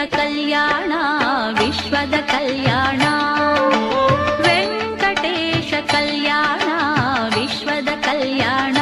ಕಲ್ಯಾಣ ವಿಶ್ವದ ಕಲ್ಯಾಣ ವೆಂಕಟೇಶ ಕಲ್ಯಾಣ ವಿಶ್ವದ ಕಲ್ಯಾಣ.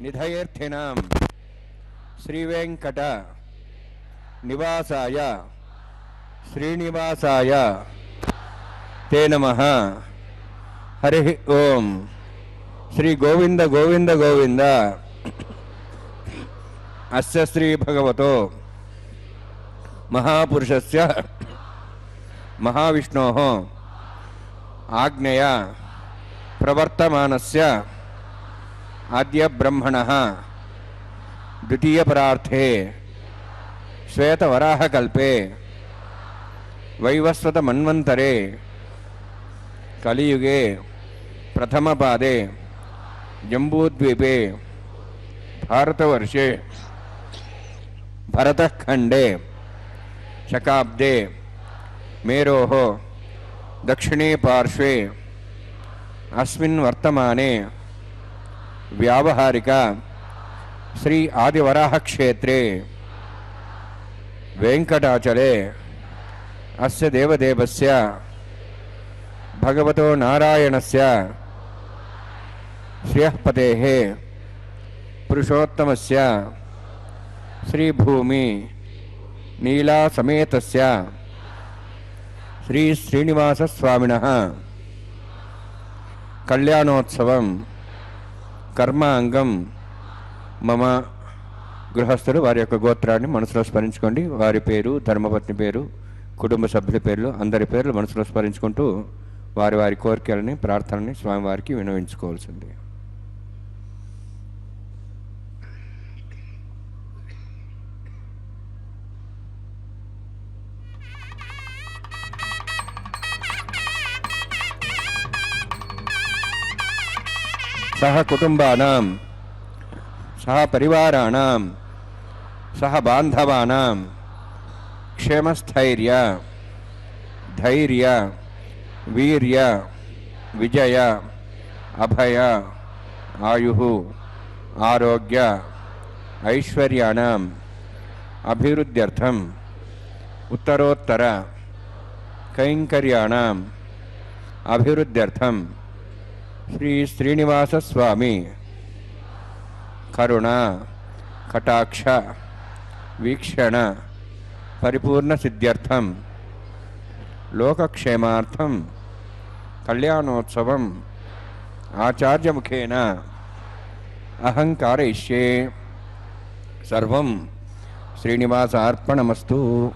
निधयेऽर्थिनां श्रीवेंकट निवासाय श्रीनिवासाय ते नमः। हरि ओम। श्री गोविंद गोविंद गोविंद। अस्य श्री भगवतो महापुरुषस्य महाविष्णोः आज्ञया प्रवर्तमानस्य आद्य ब्रह्मणः द्वितीय परार्थे श्वेतवराहकल्पे वैवस्वत मन्वन्तरे कलियुगे प्रथमपादे जम्बूद्वीपे भारतवर्षे भरतखण्डे शकाब्दे मेरोः दक्षिणे पार्श्वे अस्मिन् वर्तमाने व्यावहारिक श्री आदिवराह क्षेत्रे वेंकटाचले अस्य देवदेवस्य भगवतो नारायणस्य श्रियःपतेः पुरुषोत्तमस्य श्रीभूमि नीला समेतस्य श्री श्रीनिवासस्वामिनः कल्याणोत्सवं కర్మ అంగం మమ. గృహస్థులు వారి యొక్క గోత్రాన్ని మనసులో స్మరించుకోండి. వారి పేరు, ధర్మపత్ని పేరు, కుటుంబ సభ్యుల పేర్లు, అందరి పేర్లు మనసులో స్మరించుకుంటూ వారి వారి కోరికలని, ప్రార్థనని స్వామివారికి వినవించుకోవాల్సింది. సహ కుటుంబానాం, సహ పరివారాణాం, సహ బాంధవానాం క్షేమస్థైర్య, ధైర్య, వీర్య, విజయ, అభయ, ఆయు, ఆరోగ్య, ఐశ్వర్యాణం అభివృద్ధ్యర్థం ఉత్తరోత్తర కైంకర్యాణం అభివృద్ధ్యర్థం శ్రీ శ్రీనివాస స్వామి కరుణ కటాక్ష వీక్షణ పరిపూర్ణ సిద్ధ్యర్థం లోకక్షేమార్థం కళ్యాణోత్సవం ఆచార్యముఖేన అహం कारयिष्ये. సర్వం శ్రీనివాసార్పణమస్తు.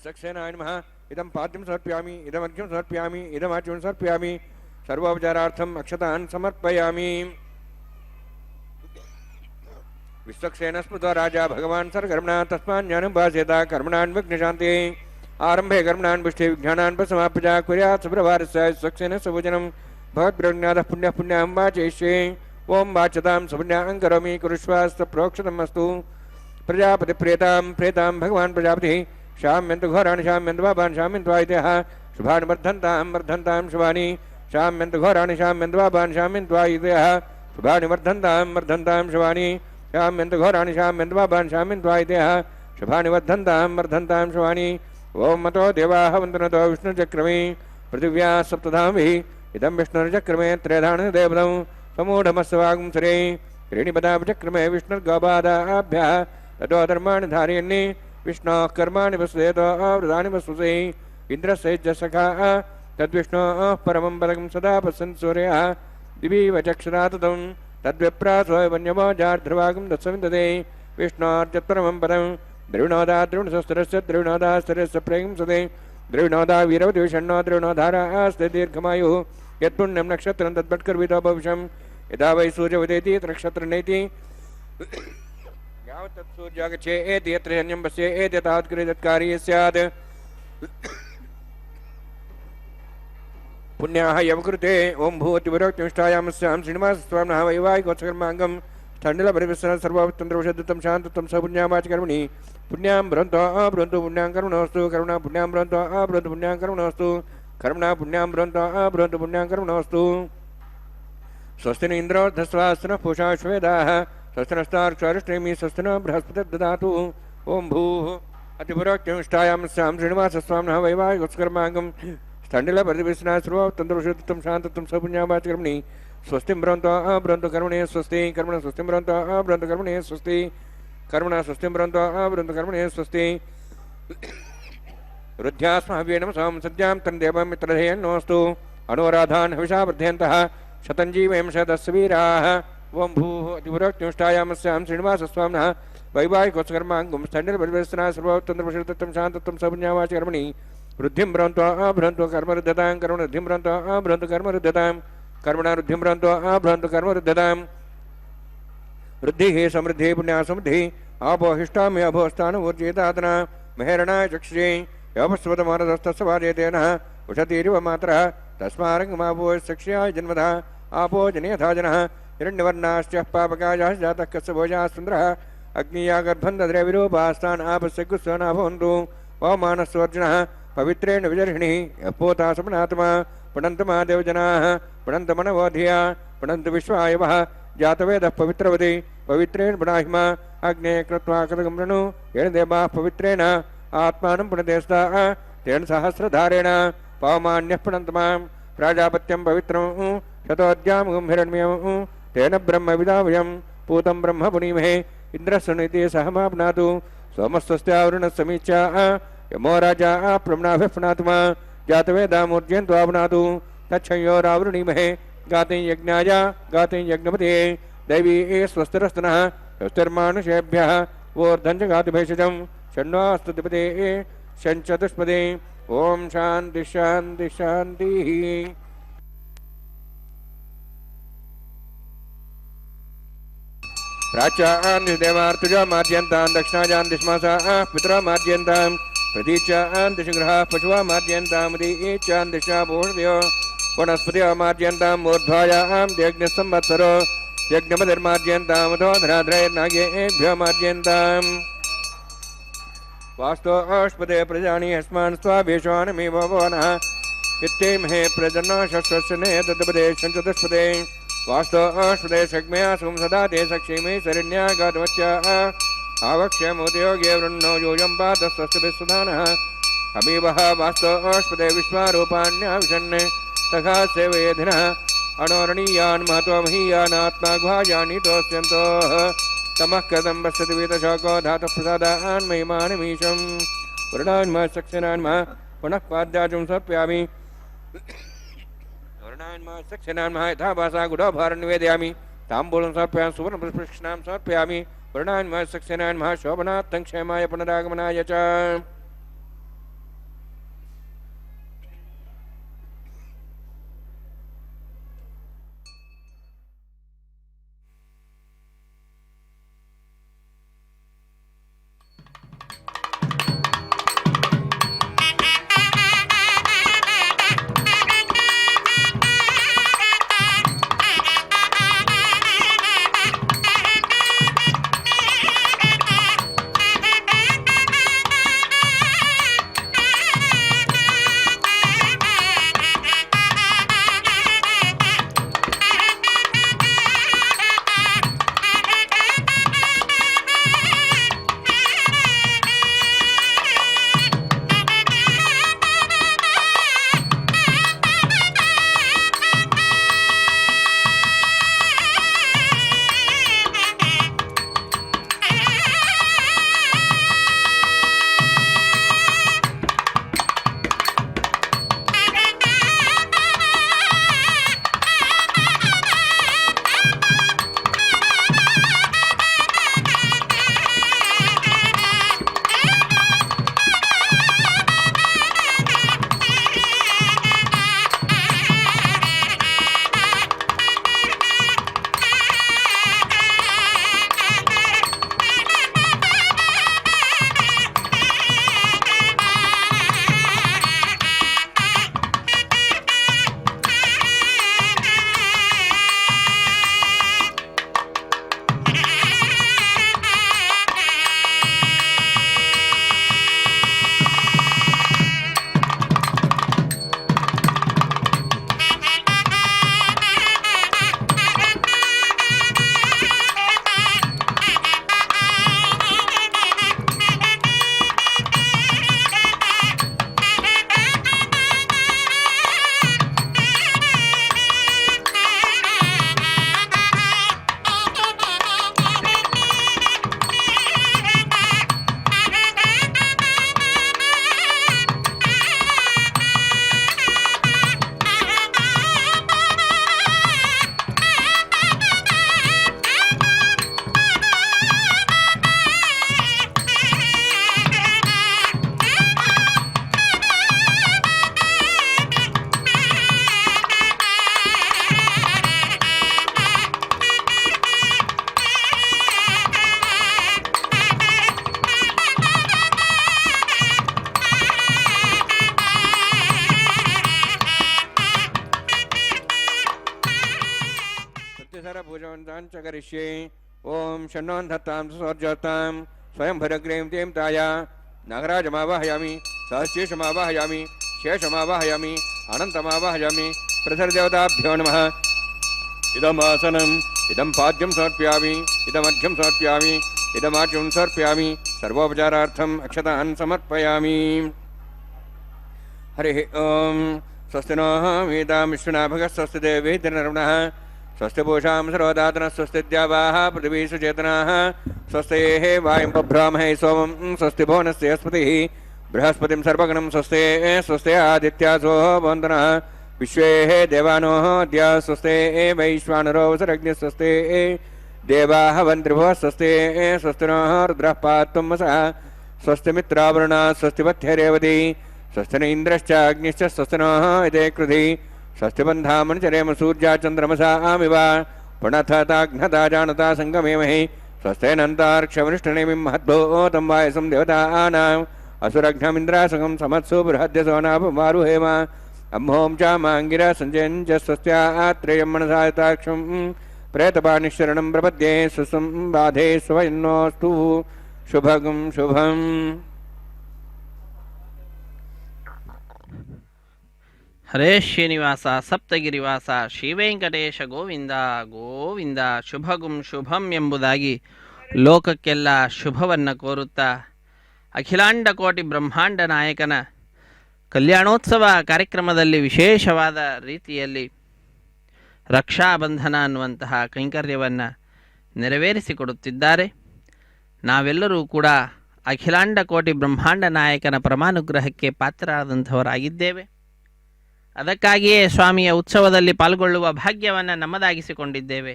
विसक्षेनाय नमः. इदं पाद्यं समर्पयामि, इदमर्घ्यं समर्पयामि, इदमाच्यं समर्पयामि. सर्वोपचारार्थम् अक्षतान् समर्पयामि. विश्वक्सेन स्मृतो राजा भगवान् सर्वकर्मणा तस्मान्ज्ञानमुपासेत कर्मणान् विघ्नशान्ति आरम्भे कर्मणान् पुष्टे विज्ञानान् समाप्य कुर्यात् सुप्रभारस्य विश्वक्सेन सुभोजनं भगवद्ब्रह्मज्ञातः पुण्यः पुण्यां वाचयिष्ये ओं वाचतां सुपुण्यां करोमि कुरुष्वास्तु प्रोक्षतमस्तु प्रजापति प्रेतां भगवान् प्रजापतिः शाम्यन्तु घोराणि शाम्यन्तु पापान् शाम्यन्तु आयुधः शुभानि वर्धन्तां शुभानि शाम्यन्तु घोराणि शाम्यन्तु पापान् शाम्यन्तु आयुधः शुभानि वर्धन्तां शुभानि शाम्यन्तु घोराणि शाम्यन्तु पापान् शाम्यन्तु आयुधः शुभानि वर्धन्तां शुभानि ओं मतो देवाः वन्दनतो विष्णुचक्रमे पृथिव्याः सप्तधामभिः इदं विष्णुर्चक्रमे त्रयधानदेवतं समूढमस्वागुंसरे त्रीणिपदापचक्रमे विष्णुर्गोपादाभ्यः ततो धर्माणि धारयन्नि विष्णोः कर्माणि वसुदेतो आवृतानि वसुसे इन्द्रस्य सखा तद्विष्णोः परमं पदकं सदा पश्यन् सूर्यः दिवीव चक्षुरा ततं तद्विप्रासो वन्यमोजार्ध्रवागं दत्सविन्दते विष्णोर्चत्परमं पदं द्रविणोदा द्रविणशस्त्रस्य द्रविणोदास्त्रस्य प्रेंसते द्रविणोदा वीरवद्विषण्णो द्रविणोधारास्ते दीर्घमायुः यत्पुण्यं नक्षत्रं तद्भट्कर्वितो भविष्यं यदा वै सूर्यवदेति नक्षत्रनेति यावत् तत्सूर्यागच्छेत् यत्र शन्यं पश्येत् तावत्कृते तत्कार्ये स्यात् पुण्याः यवकृते ओं भूतिविरोक्तिष्ठायामस्यां श्रीनिवासस्वामिनः वैवाहिकोत्सकर्माङ्गं स्थण्डिलपरिविश्रः सर्वतन्त्रवशद्युतं शान्तत्वं स पुण्यावाचकर्मणि पुण्यां ब्रवन्तो ब्रवन्तु पुण्यां कर्मणोऽस्तु करुणा पुण्यां ब्रवन्तो ब्रवन्तु पुण्यां कर्मणोऽस्तु कर्मणा पुण्यां ब्रवन्तो ब्रवन्तु पुण्यां कर्मणोऽस्तु स्वस्ति न इन्द्रोऽर्धस्वास्तिनः पूषा श्वेदाः स्वस्ति नस्तार्क्ष्वारिष्टेमि स्वस्ति न बृहस्पतिर्दधातु ओं भूः अतिपुरोक्तिष्ठायामस्यां श्रीनिवासस्वामिनः वैवाहिकोत्सकर्माङ्गं स्थण्डिलपरिविश्रः सर्वतन्त्रवशद्युतं शान्तत्वं स पुण्यावाचकर्मणि स्वस्ति ब्रवन्तो कर्मणे स्वस्ति कर्मण स्वस्ति ब्रवन्तो कर्मणे स्वस्ति कर्मण स्वस्ति ब्रवन्तो कर्मणे स्वस्ति रुद्ध्यास्महव्येन सोम सद्यां तन्देवं मित्रधेयन्नोऽस्तु अनुराधान् हविषा वर्धयन्तः शतञ्जीवयं शतस्य वीराः ओं भूः अतिपुरोक्तिष्ठायामस्यां श्रीनिवासस्वामिनः वैवाहिकोत्सकर्माङ्गं स्थण्डिलपरिविश्रः सर्वतन्त्रवशद्युतं शान्तत्वं स पुण्यावाचकर्मणि वृद्धिं ब्रवन्तो कर्मरुद्धतां कर्मवृद्धिं ब्रवन्तो कर्मरुद्धतां कर्मणा वृद्धिं ब्रवन्तो कर्मरुद्धतां वृद्धिः समृद्धिः पुण्या समृद्धिः आपोहिष्टामि अभोस्तानूर्जितातना मेहरणाय चक्षुषे योपस्वतमानदस्तस्य वार्यतेनः उषतीरिव मातरः तस्मारङ्गमापोश्चक्ष्याय जन्मतः आपो जनेयथा जनः हिरण्यवर्णाश्च पापकायाः जातः कस्य भोजाः सुन्दरः अग्निया गर्भं दद्रे विरूपास्तान् आपस्य गुस्वनाभवन्तु ओमानस्वर्जुनः पवित्रेण विजर्हिणिः यपोता समनात्मा पुनन्त महादेवजनाः पुनन्त मनवोधिया पुनन्त विश्वायवः जातवेदः पवित्रवति पवित्रेण पुनाहिमा अग्ने कृत्वा कदगं वृणु येन देवाः पवित्रेण आत्मानं पुनदेस्ताः तेन सहस्रधारेण पवमान्यः पुनन्त मां प्राजापत्यं पवित्रं शतोऽद्यामुगं हिरण्यं तेन ब्रह्मविदावयं पूतं ब्रह्म पुनीमहे इन्द्रस्सुनीति सहमाप्नातु सोमस्वस्त्यावरुणस्समीच्या यमो राजा प्रम्नाभिः पुनातु मा जातवेदामूर्जयन्त्वापुनातु तच्छयोरावृणीमहे गातें यज्ञाय गातें यज्ञपते दैवी स्वस्तिरस्तनः स्वस्तिर्मानुषेभ्यः वोर्धञ्च गातुभेषजं षण्वास्तुतिपते शञ्चतुष्पदे ओं शान्ति शान्ति शान्तिः प्राच्यां दिशदेवार्तुजा मार्जयन्तां दक्षिणाजां दिशमासाः पितरा मार्जयन्तां प्रतीच्यां दिशगृहाः पशुवा मार्जयन्तामुदीच्यां दिशा भूषदयो वनस्पतयो मार्जयन्तां मूर्ध्वायां यज्ञसंवत्सरो यज्ञपतिर्मार्जयन्तामुदोधराधरैर्नागेभ्यो मार्जयन्ताम् वास्तोष्पदे प्रजानि अस्मान् स्वाभीषाणमेव भवनः इत्येमहे प्रजन्नो शस्वस्यने तद्पदे शञ्चतुष्पदे वास्तोष्पदे शग्मया सुं सदा ते सक्षेमे शरण्या गातवत्याः आवक्ष्यमुदयोगे वृन्नो यूयं पादस्वस्तिभिस्सुधानः अमीवः वास्तोष्पदे विश्वारूपाण्याविशन् तथा सेवयेधिनः अणोरणीयान् महतो महीयानात्मा गुहायानीतोऽस्यन्तोः तमः कथं पश्यति वेदशोको धातुः प्रसादान् महिमानमीशं वर्णान्मः सक्सेनान्मः पुनः पाद्याचुं समर्पयामि वर्णान्मः सक्सेनान्मः यथा भाषा गुडोभारं निवेदयामि ताम्बूलं समर्पयामि सुवर्णपुष्पक्षणां समर्पयामि वर्णान्मः सक्सेनान्मः शोभनार्थं क्षेमाय पुनरागमनाय च च करिष्ये ओम शन्नोन्धत्तां सुसौर्जोत्तां स्वयं भरग्रें तें ताया नागराजमावाहयामि सहस्येषमावाहयामि शेषमावाहयामि अनन्तमावाहयामि प्रसरदेवताभ्यो नमः इदमासनम् इदं पाद्यं समर्पयामि इदमर्घ्यं समर्पयामि इदमार्घ्यं समर्पयामि सर्वोपचारार्थम् अक्षतान् समर्पयामि हरिः ओम स्वस्ति नः वेदां विष्णुना भगः स्वस्ति देवेन्द्रनरुणः स्वस्ति पूषां सर्वदातनः स्वस्ति द्यावाः पृथिवी सुचेतनाः स्वस्तेः वायुं बभ्रामहे सोमं स्वस्ति भुवनस्य स्पतिः बृहस्पतिं सर्वगणं स्वस्ते स्वस्ते आदित्यासो वन्दनः विश्वेः देवानो अद्य स्वस्ते वैश्वानरो वसुरग्निः स्वस्ते देवाः वन्द्रिभुवः स्वस्ते स्वस्ति नः रुद्रः पात्वं वसः स्वस्ति मित्रावरुणा स्वस्ति पथ्यरेवती स्वस्ति न इन्द्रश्च अग्निश्च स्वस्ति नः इते कृधि स्वस्ति बन्धामनुचरेम सूर्या चन्द्रमसामिव पुनथताघ्नता जानता सङ्गमेमहि स्वस्तेनन्तार्क्षवनिष्ठनेमिं महद्भूतं वायसं देवतानाम् असुरघ्नमिन्द्रासगं समत्सु बृहद्यसोनापमारुहेम अम्हों च माङ्गिरा सञ्जयं च स्वस्त्यात्रेयं मनसायताक्षं प्रेतपाणिशरणं प्रपद्ये सुसं बाधे स्वयन्नोऽस्तु शुभगं शुभम् ಹರೇ ಶ್ರೀನಿವಾಸ ಸಪ್ತಗಿರಿವಾಸ ಶ್ರೀವೆಂಕಟೇಶ ಗೋವಿಂದ ಗೋವಿಂದ ಶುಭಗುಂ ಶುಭಂ ಎಂಬುದಾಗಿ ಲೋಕಕ್ಕೆಲ್ಲ ಶುಭವನ್ನು ಕೋರುತ್ತಾ ಅಖಿಲಾಂಡ ಕೋಟಿ ಬ್ರಹ್ಮಾಂಡ ನಾಯಕನ ಕಲ್ಯಾಣೋತ್ಸವ ಕಾರ್ಯಕ್ರಮದಲ್ಲಿ ವಿಶೇಷವಾದ ರೀತಿಯಲ್ಲಿ ರಕ್ಷಾಬಂಧನ ಅನ್ನುವಂತಹ ಕೈಂಕರ್ಯವನ್ನು ನೆರವೇರಿಸಿಕೊಡುತ್ತಿದ್ದಾರೆ. ನಾವೆಲ್ಲರೂ ಕೂಡ ಅಖಿಲಾಂಡ ಕೋಟಿ ಬ್ರಹ್ಮಾಂಡ ನಾಯಕನ ಪರಮಾನುಗ್ರಹಕ್ಕೆ ಪಾತ್ರರಾದಂಥವರಾಗಿದ್ದೇವೆ. ಅದಕ್ಕಾಗಿಯೇ ಸ್ವಾಮಿಯ ಉತ್ಸವದಲ್ಲಿ ಪಾಲ್ಗೊಳ್ಳುವ ಭಾಗ್ಯವನ್ನು ನಮ್ಮದಾಗಿಸಿಕೊಂಡಿದ್ದೇವೆ.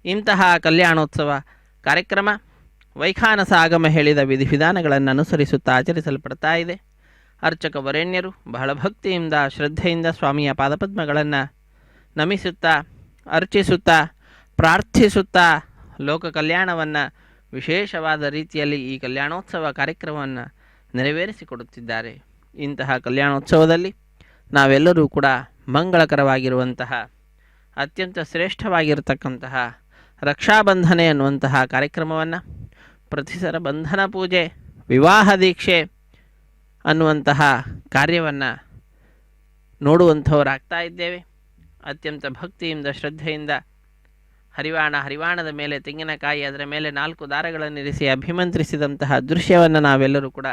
ಇಂತಹ ಕಲ್ಯಾಣೋತ್ಸವ ಕಾರ್ಯಕ್ರಮ ವೈಖಾನಸ ಆಗಮ ಹೇಳಿದ ವಿಧಿವಿಧಾನಗಳನ್ನು ಅನುಸರಿಸುತ್ತಾ ಆಚರಿಸಲ್ಪಡ್ತಾ ಇದೆ. ಅರ್ಚಕ ವರೇಣ್ಯರು ಬಹಳ ಭಕ್ತಿಯಿಂದ ಶ್ರದ್ಧೆಯಿಂದ ಸ್ವಾಮಿಯ ಪಾದಪದ್ಮಗಳನ್ನು ನಮಿಸುತ್ತಾ ಅರ್ಚಿಸುತ್ತಾ ಪ್ರಾರ್ಥಿಸುತ್ತಾ ಲೋಕ ಕಲ್ಯಾಣವನ್ನು ವಿಶೇಷವಾದ ರೀತಿಯಲ್ಲಿ ಈ ಕಲ್ಯಾಣೋತ್ಸವ ಕಾರ್ಯಕ್ರಮವನ್ನು ನೆರವೇರಿಸಿಕೊಡುತ್ತಿದ್ದಾರೆ. ಇಂತಹ ಕಲ್ಯಾಣೋತ್ಸವದಲ್ಲಿ ನಾವೆಲ್ಲರೂ ಕೂಡ ಮಂಗಳಕರವಾಗಿರುವಂತಹ ಅತ್ಯಂತ ಶ್ರೇಷ್ಠವಾಗಿರತಕ್ಕಂತಹ ರಕ್ಷಾಬಂಧನೆ ಅನ್ನುವಂತಹ ಕಾರ್ಯಕ್ರಮವನ್ನು ಪ್ರತಿಸರ ಬಂಧನ ಪೂಜೆ ವಿವಾಹ ದೀಕ್ಷೆ ಅನ್ನುವಂತಹ ಕಾರ್ಯವನ್ನು ನೋಡುವಂಥವರಾಗ್ತಾ ಇದ್ದೇವೆ. ಅತ್ಯಂತ ಭಕ್ತಿಯಿಂದ ಶ್ರದ್ಧೆಯಿಂದ ಹರಿವಾಣದ ಮೇಲೆ ತೆಂಗಿನಕಾಯಿ ಅದರ ಮೇಲೆ 4 ದಾರಗಳನ್ನಿರಿಸಿ ಅಭಿಮಂತ್ರಿಸಿದಂತಹ ದೃಶ್ಯವನ್ನು ನಾವೆಲ್ಲರೂ ಕೂಡ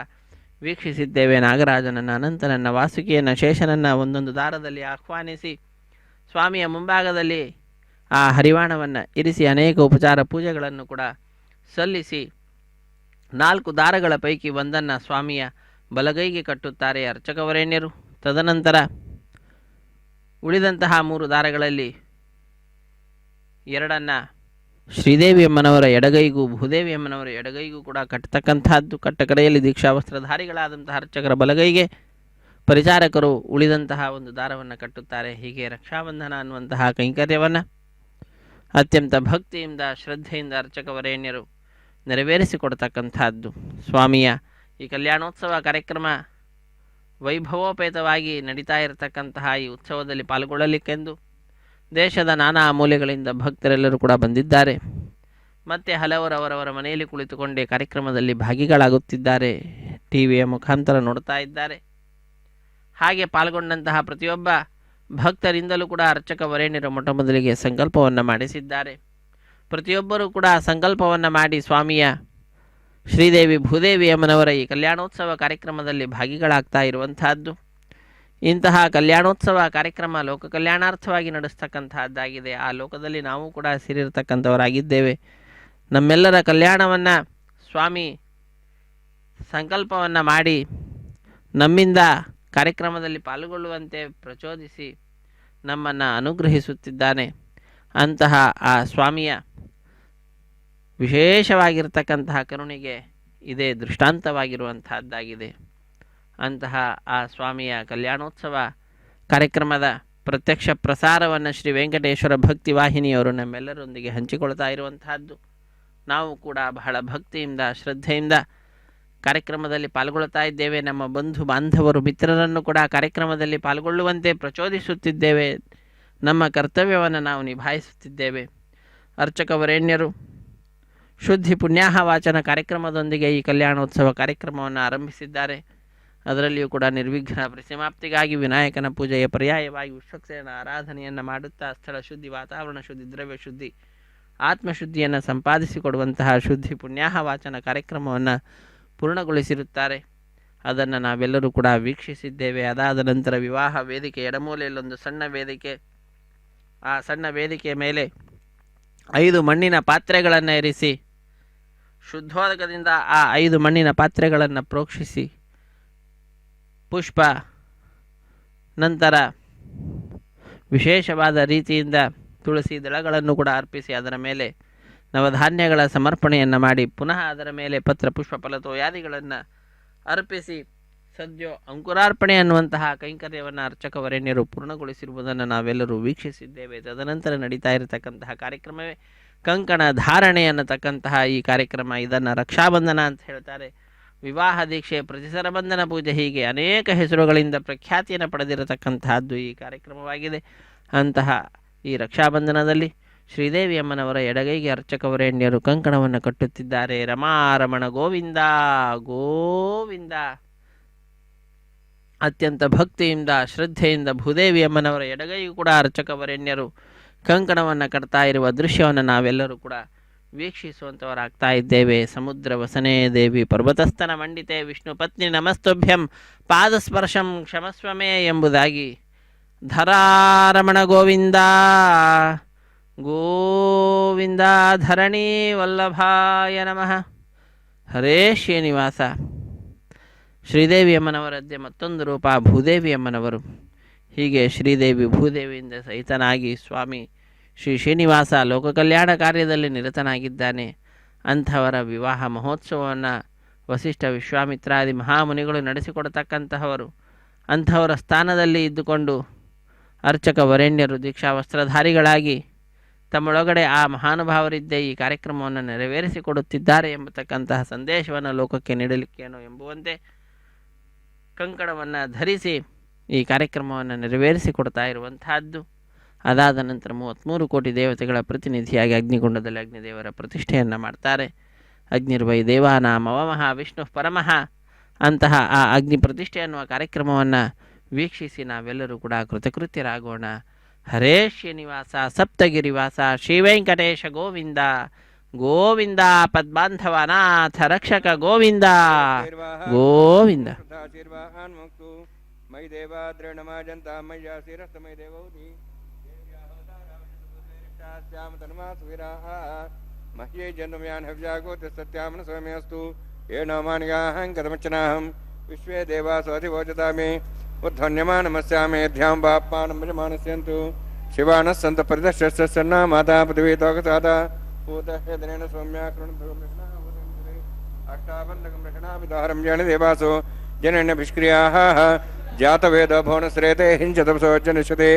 ವೀಕ್ಷಿಸಿದ್ದೇವೆ. ನಾಗರಾಜನನ್ನು ಅನಂತನನ್ನು ವಾಸುಕಿಯನ್ನು ಶೇಷನನ್ನು ಒಂದೊಂದು ದಾರದಲ್ಲಿ ಆಹ್ವಾನಿಸಿ ಸ್ವಾಮಿಯ ಮುಂಭಾಗದಲ್ಲಿ ಆ ಹರಿವಾಣವನ್ನು ಇರಿಸಿ ಅನೇಕ ಉಪಚಾರ ಪೂಜೆಗಳನ್ನು ಕೂಡ ಸಲ್ಲಿಸಿ 4 ದಾರಗಳ ಪೈಕಿ ಒಂದನ್ನು ಸ್ವಾಮಿಯ ಬಲಗೈಗೆ ಕಟ್ಟುತ್ತಾರೆ ಅರ್ಚಕವರೇಣ್ಯರು. ತದನಂತರ ಉಳಿದಂತಹ 3 ದಾರಗಳಲ್ಲಿ 2 ಶ್ರೀದೇವಿಯಮ್ಮನವರ ಎಡಗೈಗೂ ಭೂದೇವಿಯಮ್ಮನವರ ಎಡಗೈಗೂ ಕೂಡ ಕಟ್ಟತಕ್ಕಂತಹದ್ದು. ಕಟ್ಟಕಡೆಯಲ್ಲಿ ದೀಕ್ಷಾವಸ್ತ್ರಧಾರಿಗಳಾದಂತಹ ಅರ್ಚಕರ ಬಲಗೈಗೆ ಪರಿಚಾರಕರು ಉಳಿದಂತಹ ಒಂದು ದಾರವನ್ನು ಕಟ್ಟುತ್ತಾರೆ. ಹೀಗೆ ರಕ್ಷಾಬಂಧನ ಅನ್ನುವಂತಹ ಕೈಂಕರ್ಯವನ್ನು ಅತ್ಯಂತ ಭಕ್ತಿಯಿಂದ ಶ್ರದ್ಧೆಯಿಂದ ಅರ್ಚಕವರೇಣ್ಯರು ನೆರವೇರಿಸಿಕೊಡ್ತಕ್ಕಂಥದ್ದು. ಸ್ವಾಮಿಯ ಈ ಕಲ್ಯಾಣೋತ್ಸವ ಕಾರ್ಯಕ್ರಮ ವೈಭವೋಪೇತವಾಗಿ ನಡೀತಾ ಇರತಕ್ಕಂತಹ ಈ ಉತ್ಸವದಲ್ಲಿ ಪಾಲ್ಗೊಳ್ಳಲಿಕ್ಕೆಂದು ದೇಶದ ನಾನಾ ಮೂಲೆಗಳಿಂದ ಭಕ್ತರೆಲ್ಲರೂ ಕೂಡ ಬಂದಿದ್ದಾರೆ. ಮತ್ತು ಹಲವರು ಅವರವರ ಮನೆಯಲ್ಲಿ ಕುಳಿತುಕೊಂಡೇ ಕಾರ್ಯಕ್ರಮದಲ್ಲಿ ಭಾಗಿಗಳಾಗುತ್ತಿದ್ದಾರೆ. ಟಿವಿಯ ಮುಖಾಂತರ ನೋಡ್ತಾ ಇದ್ದಾರೆ. ಹಾಗೆ ಪಾಲ್ಗೊಂಡಂತಹ ಪ್ರತಿಯೊಬ್ಬ ಭಕ್ತರಿಂದಲೂ ಕೂಡ ಅರ್ಚಕ ವರೇಣ್ಯರು ಮೊಟ್ಟ ಮೊದಲಿಗೆ ಸಂಕಲ್ಪವನ್ನು ಮಾಡಿಸಿದ್ದಾರೆ. ಪ್ರತಿಯೊಬ್ಬರೂ ಕೂಡ ಸಂಕಲ್ಪವನ್ನು ಮಾಡಿ ಸ್ವಾಮಿಯ ಶ್ರೀದೇವಿ ಭೂದೇವಿ ಅಮ್ಮನವರ ಈ ಕಲ್ಯಾಣೋತ್ಸವ ಕಾರ್ಯಕ್ರಮದಲ್ಲಿ ಭಾಗಿಗಳಾಗ್ತಾ ಇರುವಂತಹದ್ದು. ಇಂತಹ ಕಲ್ಯಾಣೋತ್ಸವ ಕಾರ್ಯಕ್ರಮ ಲೋಕ ಕಲ್ಯಾಣಾರ್ಥವಾಗಿ ನಡೆಸ್ತಕ್ಕಂತಹದ್ದಾಗಿದೆ. ಆ ಲೋಕದಲ್ಲಿ ನಾವು ಕೂಡ ಸೇರಿರ್ತಕ್ಕಂಥವರಾಗಿದ್ದೇವೆ. ನಮ್ಮೆಲ್ಲರ ಕಲ್ಯಾಣವನ್ನು ಸ್ವಾಮಿ ಸಂಕಲ್ಪವನ್ನು ಮಾಡಿ ನಮ್ಮಿಂದ ಕಾರ್ಯಕ್ರಮದಲ್ಲಿ ಪಾಲ್ಗೊಳ್ಳುವಂತೆ ಪ್ರಚೋದಿಸಿ ನಮ್ಮನ್ನು ಅನುಗ್ರಹಿಸುತ್ತಿದ್ದಾನೆ. ಅಂತಹ ಆ ಸ್ವಾಮಿಯ ವಿಶೇಷವಾಗಿರ್ತಕ್ಕಂತಹ ಕರುಣೆಗೆ ಇದೇ ದೃಷ್ಟಾಂತವಾಗಿರುವಂತಹದ್ದಾಗಿದೆ. ಅಂತಹ ಆ ಸ್ವಾಮಿಯ ಕಲ್ಯಾಣೋತ್ಸವ ಕಾರ್ಯಕ್ರಮದ ಪ್ರತ್ಯಕ್ಷ ಪ್ರಸಾರವನ್ನು ಶ್ರೀ ವೆಂಕಟೇಶ್ವರ ಭಕ್ತಿ ವಾಹಿನಿಯವರು ನಮ್ಮೆಲ್ಲರೊಂದಿಗೆ ಹಂಚಿಕೊಳ್ತಾ ಇರುವಂತಹದ್ದು. ನಾವು ಕೂಡ ಬಹಳ ಭಕ್ತಿಯಿಂದ ಶ್ರದ್ಧೆಯಿಂದ ಕಾರ್ಯಕ್ರಮದಲ್ಲಿ ಪಾಲ್ಗೊಳ್ತಾ ಇದ್ದೇವೆ. ನಮ್ಮ ಬಂಧು ಬಾಂಧವರು ಮಿತ್ರರನ್ನು ಕೂಡ ಕಾರ್ಯಕ್ರಮದಲ್ಲಿ ಪಾಲ್ಗೊಳ್ಳುವಂತೆ ಪ್ರಚೋದಿಸುತ್ತಿದ್ದೇವೆ. ನಮ್ಮ ಕರ್ತವ್ಯವನ್ನು ನಾವು ನಿಭಾಯಿಸುತ್ತಿದ್ದೇವೆ. ಅರ್ಚಕವರೇಣ್ಯರು ಶುದ್ಧಿ ಪುಣ್ಯಾಹ ವಾಚನ ಕಾರ್ಯಕ್ರಮದೊಂದಿಗೆ ಈ ಕಲ್ಯಾಣೋತ್ಸವ ಕಾರ್ಯಕ್ರಮವನ್ನು ಆರಂಭಿಸಿದ್ದಾರೆ. ಅದರಲ್ಲಿಯೂ ಕೂಡ ನಿರ್ವಿಘ್ನ ಪರಿಸಮಾಪ್ತಿಗಾಗಿ ವಿನಾಯಕನ ಪೂಜೆಯ ಪರ್ಯಾಯವಾಗಿ ವಿಶ್ವಕ್ಸೇನ ಆರಾಧನೆಯನ್ನು ಮಾಡುತ್ತಾ ಸ್ಥಳ ಶುದ್ಧಿ, ವಾತಾವರಣ ಶುದ್ಧಿ, ದ್ರವ್ಯ ಶುದ್ಧಿ, ಆತ್ಮಶುದ್ಧಿಯನ್ನು ಸಂಪಾದಿಸಿಕೊಡುವಂತಹ ಶುದ್ಧಿ ಪುಣ್ಯಾಹ ವಾಚನ ಕಾರ್ಯಕ್ರಮವನ್ನು ಪೂರ್ಣಗೊಳಿಸಿರುತ್ತಾರೆ. ಅದನ್ನು ನಾವೆಲ್ಲರೂ ಕೂಡ ವೀಕ್ಷಿಸಿದ್ದೇವೆ. ಅದಾದ ನಂತರ ವಿವಾಹ ವೇದಿಕೆ ಎಡಮೂಲೆಯಲ್ಲೊಂದು ಸಣ್ಣ ವೇದಿಕೆ, ಆ ಸಣ್ಣ ವೇದಿಕೆಯ ಮೇಲೆ 5 ಮಣ್ಣಿನ ಪಾತ್ರೆಗಳನ್ನು ಇರಿಸಿ ಶುದ್ಧೋದಕದಿಂದ ಆ 5 ಮಣ್ಣಿನ ಪಾತ್ರೆಗಳನ್ನು ಪ್ರೋಕ್ಷಿಸಿ ಪುಷ್ಪ, ನಂತರ ವಿಶೇಷವಾದ ರೀತಿಯಿಂದ ತುಳಸಿ ದಳಗಳನ್ನು ಕೂಡ ಅರ್ಪಿಸಿ ಅದರ ಮೇಲೆ ನವಧಾನ್ಯಗಳ ಸಮರ್ಪಣೆಯನ್ನು ಮಾಡಿ ಪುನಃ ಅದರ ಮೇಲೆ ಪತ್ರ ಪುಷ್ಪ ಫಲತೋಯಾದಿಗಳನ್ನು ಅರ್ಪಿಸಿ ಸದ್ಯೋ ಅಂಕುರಾರ್ಪಣೆ ಅನ್ನುವಂತಹ ಕೈಂಕರ್ಯವನ್ನು ಅರ್ಚಕವರೇಣ್ಯರು ಪೂರ್ಣಗೊಳಿಸಿರುವುದನ್ನು ನಾವೆಲ್ಲರೂ ವೀಕ್ಷಿಸಿದ್ದೇವೆ. ತದನಂತರ ನಡೀತಾ ಇರತಕ್ಕಂತಹ ಕಾರ್ಯಕ್ರಮವೇ ಕಂಕಣ ಧಾರಣೆ ಅನ್ನತಕ್ಕಂತಹ ಈ ಕಾರ್ಯಕ್ರಮ. ಇದನ್ನು ರಕ್ಷಾಬಂಧನ ಅಂತ ಹೇಳ್ತಾರೆ. ವಿವಾಹ ದೀಕ್ಷೆ, ಪ್ರತಿಸರ ಬಂಧನ ಪೂಜೆ, ಹೀಗೆ ಅನೇಕ ಹೆಸರುಗಳಿಂದ ಪ್ರಖ್ಯಾತಿಯನ್ನು ಪಡೆದಿರತಕ್ಕಂತಹದ್ದು ಈ ಕಾರ್ಯಕ್ರಮವಾಗಿದೆ. ಅಂತಹ ಈ ರಕ್ಷಾಬಂಧನದಲ್ಲಿ ಶ್ರೀದೇವಿ ಅಮ್ಮನವರ ಎಡಗೈಗೆ ಅರ್ಚಕವರೇಣ್ಯರು ಕಂಕಣವನ್ನು ಕಟ್ಟುತ್ತಿದ್ದಾರೆ. ರಮಾರಮಣ ಗೋವಿಂದ ಗೋವಿಂದ. ಅತ್ಯಂತ ಭಕ್ತಿಯಿಂದ ಶ್ರದ್ಧೆಯಿಂದ ಭೂದೇವಿ ಅಮ್ಮನವರ ಎಡಗೈಗೂ ಕೂಡ ಅರ್ಚಕವರೇಣ್ಯರು ಕಂಕಣವನ್ನು ಕಟ್ತಾ ಇರುವ ದೃಶ್ಯವನ್ನು ನಾವೆಲ್ಲರೂ ಕೂಡ ವೀಕ್ಷಿಸುವಂಥವರಾಗ್ತಾ ಇದ್ದೇವೆ. ಸಮುದ್ರ ವಸನೇ ದೇವಿ ಪರ್ವತಸ್ಥನ ಮಂಡಿತೆ ವಿಷ್ಣು ಪತ್ನಿ ನಮಸ್ತುಭ್ಯಂ ಪಾದಸ್ಪರ್ಶಂ ಕ್ಷಮಸ್ವಮೇ ಎಂಬುದಾಗಿ ಧರಾರಮಣ ಗೋವಿಂದ ಗೋವಿಂದ ಧರಣಿ ವಲ್ಲಭಾಯ ನಮಃ. ಹರೇ ಶ್ರೀನಿವಾಸ. ಶ್ರೀದೇವಿ ಅಮ್ಮನವರದ್ದೇ ಮತ್ತೊಂದು ರೂಪ ಭೂದೇವಿ ಅಮ್ಮನವರು. ಹೀಗೆ ಶ್ರೀದೇವಿ ಭೂದೇವಿಯಿಂದ ಸಹಿತನಾಗಿ ಸ್ವಾಮಿ ಶ್ರೀ ಶ್ರೀನಿವಾಸ ಲೋಕ ಕಲ್ಯಾಣ ಕಾರ್ಯದಲ್ಲಿ ನಿರತನಾಗಿದ್ದಾನೆ. ಅಂಥವರ ವಿವಾಹ ಮಹೋತ್ಸವವನ್ನು ವಸಿಷ್ಠ ವಿಶ್ವಾಮಿತ್ರಾದಿ ಮಹಾಮುನಿಗಳು ನಡೆಸಿಕೊಡತಕ್ಕಂತಹವರು. ಅಂಥವರ ಸ್ಥಾನದಲ್ಲಿ ಇದ್ದುಕೊಂಡು ಅರ್ಚಕ ವರೇಣ್ಯರು ದೀಕ್ಷಾ ವಸ್ತ್ರಧಾರಿಗಳಾಗಿ ತಮ್ಮೊಳಗಡೆ ಆ ಮಹಾನುಭಾವರಿದ್ದೇ ಈ ಕಾರ್ಯಕ್ರಮವನ್ನು ನೆರವೇರಿಸಿಕೊಡುತ್ತಿದ್ದಾರೆ ಎಂಬತಕ್ಕಂತಹ ಸಂದೇಶವನ್ನು ಲೋಕಕ್ಕೆ ನೀಡಲಿಕ್ಕೇನೋ ಎಂಬುವಂತೆ ಕಂಕಣವನ್ನು ಧರಿಸಿ ಈ ಕಾರ್ಯಕ್ರಮವನ್ನು ನೆರವೇರಿಸಿಕೊಡ್ತಾ ಇರುವಂತಹದ್ದು. ಅದಾದ ನಂತರ 33 ಕೋಟಿ ದೇವತೆಗಳ ಪ್ರತಿನಿಧಿಯಾಗಿ ಅಗ್ನಿಗುಂಡದಲ್ಲಿ ಅಗ್ನಿದೇವರ ಪ್ರತಿಷ್ಠೆಯನ್ನು ಮಾಡ್ತಾರೆ. ಅಗ್ನಿರ್ವೈ ದೇವಾನಾಮವ ಮಹಾ ವಿಷ್ಣು ಪರಮಃ ಅಂತಹ ಆ ಅಗ್ನಿ ಪ್ರತಿಷ್ಠೆ ಅನ್ನುವ ಕಾರ್ಯಕ್ರಮವನ್ನು ವೀಕ್ಷಿಸಿ ನಾವೆಲ್ಲರೂ ಕೂಡ ಕೃತಕೃತ್ಯರಾಗೋಣ. ಹರೇ ಶ್ರೀನಿವಾಸ ಸಪ್ತಗಿರಿವಾಸ ಶ್ರೀವೆಂಕಟೇಶ ಗೋವಿಂದ ಗೋವಿಂದ. ಪದ್ಮಾಂಧವನಾಥ ರಕ್ಷಕ ಗೋವಿಂದ ಗೋವಿಂದ. ಮೈ ದೇವಾದ್ರಣಮಾಜಂತ ಮಯ್ಯ ಶಿರಸ್ತಮೈ ದೇವೌನಿ ಮಹ್ಯೇ ಜನ್ಮಯಾನ್ ಹವ್ಯಾಗೋತ ಸತ್ಯಾಮನ ಸ್ವಮೇಸ್ತು ಏನಾಮಾನಿಗಾಹಂ ಕದಮಚ್ಚನಾಹಂ ವಿಶ್ವೇ ದೇವಾಸು ಅಧಿವೋಚತಾಮಿ ಉದ್ಧನ್ಯಮಾನಮಸ್ಯಾಮಿ ಧ್ಯಾಂ ಬಾಪ್ಪಾನಂ ಭಜಮಾನಸ್ಯಂತು ಶಿವಾನಃ ಸಂತ ಪರಿದಶ್ಯಸ್ಸನ್ನ ಮಾತಾ ಪೃಥ್ವೀ ತೋಕಸಾದ ಭೂತಹೇದನೇನ ಸೌಮ್ಯಾಕೃಣಂ ಅಷ್ಟಾಬಂಧಕಂ ರಕ್ಷಣಾಭಿಧಾರಂ ಜನ ದೇವಾಸು ಜನನ್ಯಭಿಷ್ಕ್ರಿಯಾಃ ಜಾತವೇದ ಭುವನಶ್ರೇತೆ ಹಿಂಚತಪಸೋ ಜನಿಷ್ಯತೆ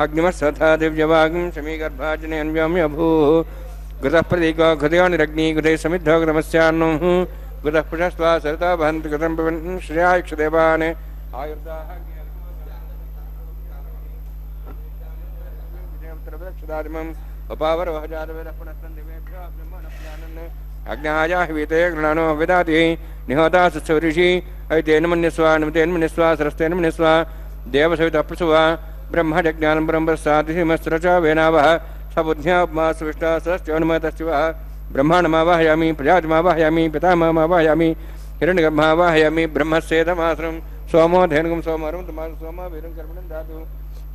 ಅಗ್ನಿಮತ್ಸಥ ದಿವ್ಯವಾಗ್ಂ ಶಮೀಗರ್ಭಾಜನೆ ಅನ್ವ್ಯಾಮ್ಯಭೂ ಗತಃ ಪ್ರತೀಕೋ ಗತಯೋನಿರಗ್ನಿ ಗತೇ ಸಮಿದ್ಧೋ ಗತಮಸ್ಯಾನ್ನೋ ಗತಃ ಪುಷಸ್ವಾ ಸರಿತಾ ಭವಂತಿ ಗತಂ ಪವನ್ ಶ್ರೇಯಾಯುಕ್ಷದೇವಾನ್ ಆಯುರ್ದಾಹ ಕ್ಷದಾದಿಮಂ ಉಪಾವರವಹಜಾತವೇದ ಪುನಸ್ತನ್ ದಿವೇಭ್ಯೋ ಬ್ರಹ್ಮಣಪ್ಯಾನನ್ ಅಗ್ನಾಯಾಹ್ವೀತೆ ಗೃಣಾನೋ ವಿದಾತಿ ನಿಹೋತಾ ಸುಸವೃಷಿ ಐತೇನ ಮನ್ಯಸ್ವ ನಮತೇನ ಮನ್ಯಸ್ವ ಸರಸ್ತೇನ ಮನ್ಯಸ್ವ ದೇವಸವಿತ ಪ್ರಸುವ ಬ್ರಹ್ಮಜ್ಞಾನಂ ಬ್ರಹ್ಮಸ್ಸಾದಿಮಸ್ರಚ ವೇನಾವಹ ಸಬುದ್ಧ್ಯಾ ಉಪಮಾಸ ವಿಷ್ಣು ಸರಸ್ತ್ಯೋನ್ಮತಸ್ವ ಬ್ರಹ್ಮಾಂಡಮಾವಾಹಯಾಮಿ ಪ್ರಜಾತಿಮಾವಾಹಯಾಮಿ ಪಿತಾಮಹಮಾವಾಹಯಾಮಿ ಹಿರಣ್ಯಗರ್ಭಮಾವಾಹಯಾಮಿ ಬ್ರಹ್ಮಸ್ಯೇದಮಾಸ್ರಂ ಸೋಮೋ ಧೇನುಗಂ ಸೋಮರಂ ತಮಾಸ ಸೋಮ ವೀರಂ ಕರ್ಮಣಂ ಧಾತು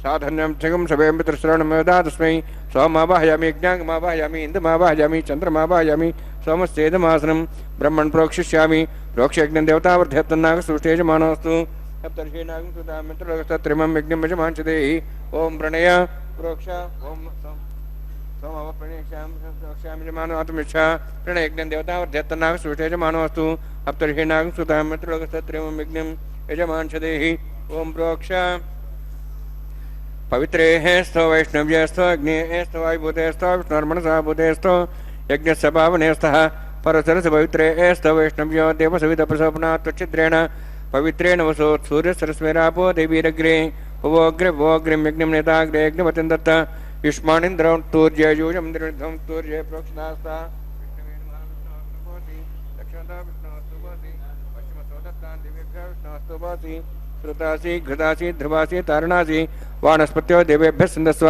ಸಾಧನ್ಯಂ ಛಗಂ ಸಭೆಂ ಪಿತೃಶ್ರವಣಮೇಧಾ ತಸ್ಮೈ ಸೋಮಾವಾಹಯಾಮಿ ಯಜ್ಞಾಂಗಮಾವಾಹಯಾಮಿ ಇಂದ್ರಮಾವಾಹಯಾಮಿ ಚಂದ್ರಮಾವಾಹಯಾಮಿ ಸೋಮಸ್ಯೇದಮಾಸನಂ ಬ್ರಹ್ಮಣ್ ಪ್ರೋಕ್ಷಿಷ್ಯಾಮಿ ಪ್ರೋಕ್ಷಯಜ್ಞಂ ದೇವತಾವರ್ಧ್ಯತ್ತನ್ನಾಗ ಸೃಷ್ಟೇಜಮಾನೋಸ್ತು ಸಪ್ತರ್ಷೀನಾಗಂ ಸುತಾಂ ಮಿತ್ರಲೋಕಸ್ತತ್ರಿಮಂ ಯಜ್ಞಂ ಯಜಮಾಂಚತೆ ಓಂ ಪ್ರಣಯ ಪ್ರೋಕ್ಷ ಓಂ ಸೋಮವ ಪ್ರಣೇಕ್ಷ್ಯಾಮಿ ಯಜಮಾನೋ ಆತ್ಮಿಚ್ಛಾ ಪ್ರಣಯಜ್ಞಂ ದೇವತಾವರ್ಧ್ಯತ್ತನ್ನಾಗ ಸೃಷ್ಟೇಜಮಾನೋಸ್ತು ಸಪ್ತರ್ಷೀನಾಗಂ ಸುತಾಂ ಮಿತ್ರಲೋಕಸ್ತತ್ರಿಮಂ ಯಜ್ಞಂ ಯಜಮಾಂಚತೆ ಓಂ ಪ್ರೋಕ್ಷ पवित्रेः स्थो वैष्णव्यस्थो अग्नेस्थो वायुभूतेस्थो विष्णुर्मनसा भूतेस्थो यज्ञस्य पावनेस्थः परसरस पवित्रेस्थो वैष्णव्यो देवसवितप्रसोपना त्वच्छिद्रेण पवित्रेण वसोत् सूर्यसरस्वेरापो देवीरग्रे भुवोग्रे भुवोग्रिं यज्ञं नेताग्रे यज्ञपतिं दत्त युष्मानिन्द्रं तूर्य यूयं निर्धं तूर्य प्रोक्षणास्ता विष्णवे नमः विष्णुस्तुभोति दक्षिणता विष्णुस्तुभोति पश्चिमसोदत्तां दिव्येभ्यः विष्णुस्तुभोति श्रुतासि घृतासि ध्रुवासि तारणासि वानस्पत्यो देवेभ्यः सिन्धस्व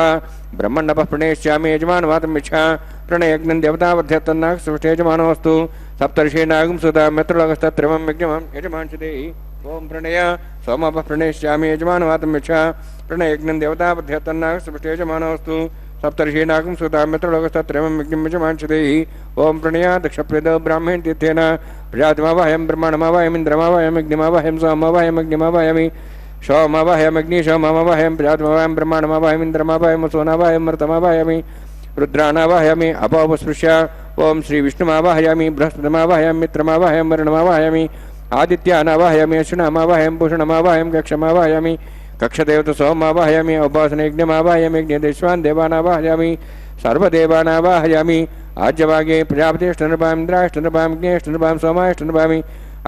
ब्रह्मण्डपः प्रणेष्यामि यजमानवातमिच्छा प्रणयज्ञं देवतावध्यतन्नाग सुष्ठेजमानोऽस्तु सप्तर्षीनागं सुता मित्रलोकस्तत्रिमं यज्ञमं यजमानचिदेहि ओम प्रणय सोमपः प्रणेष्यामि यजमानवातमिच्छा प्रणयज्ञं देवतावध्यतन्नाग सुष्ठेजमानोऽस्तु सप्तर्षीनागं सुता मित्रलोकस्तत्रिमं यज्ञं यजमानचिदेहि ओम प्रणय दक्षप्रदो ब्राह्मण तीर्थेन प्रजातिमावाहयं ब्रह्माणमावाहयम् इन्द्रमावाहयम् अग्निमावाहयं सोममावाहयम् अग्निमावाहयामि सोममावाहयम् अग्नि सोममावाहयं प्रजातिमावाहयं ब्रह्माणमावाहयम् इन्द्रमावाहयम् सोनावाहयम् मर्तमावाहयामि रुद्राणावाहयामि अपोपस्पृश्य ओम श्री विष्णुमावाहयामि बृहस्पतिमावाहयामि मित्रमावाहयं वरुणमावाहयामि आदित्यानावाहयामि अश्विनामावाहयं पूषणमावाहयं कक्षमावाहयामि कक्षदेवता सोममावाहयामि उपासनयज्ञमावाहयामि यज्ञदेश्वान् देवानावाहयामि सर्वदेवानावाहयामि आज्यभागे प्रजापतिष्ठनृपां इन्द्राष्टनृपां अग्नेष्टनृपां सोमाष्टनृपामि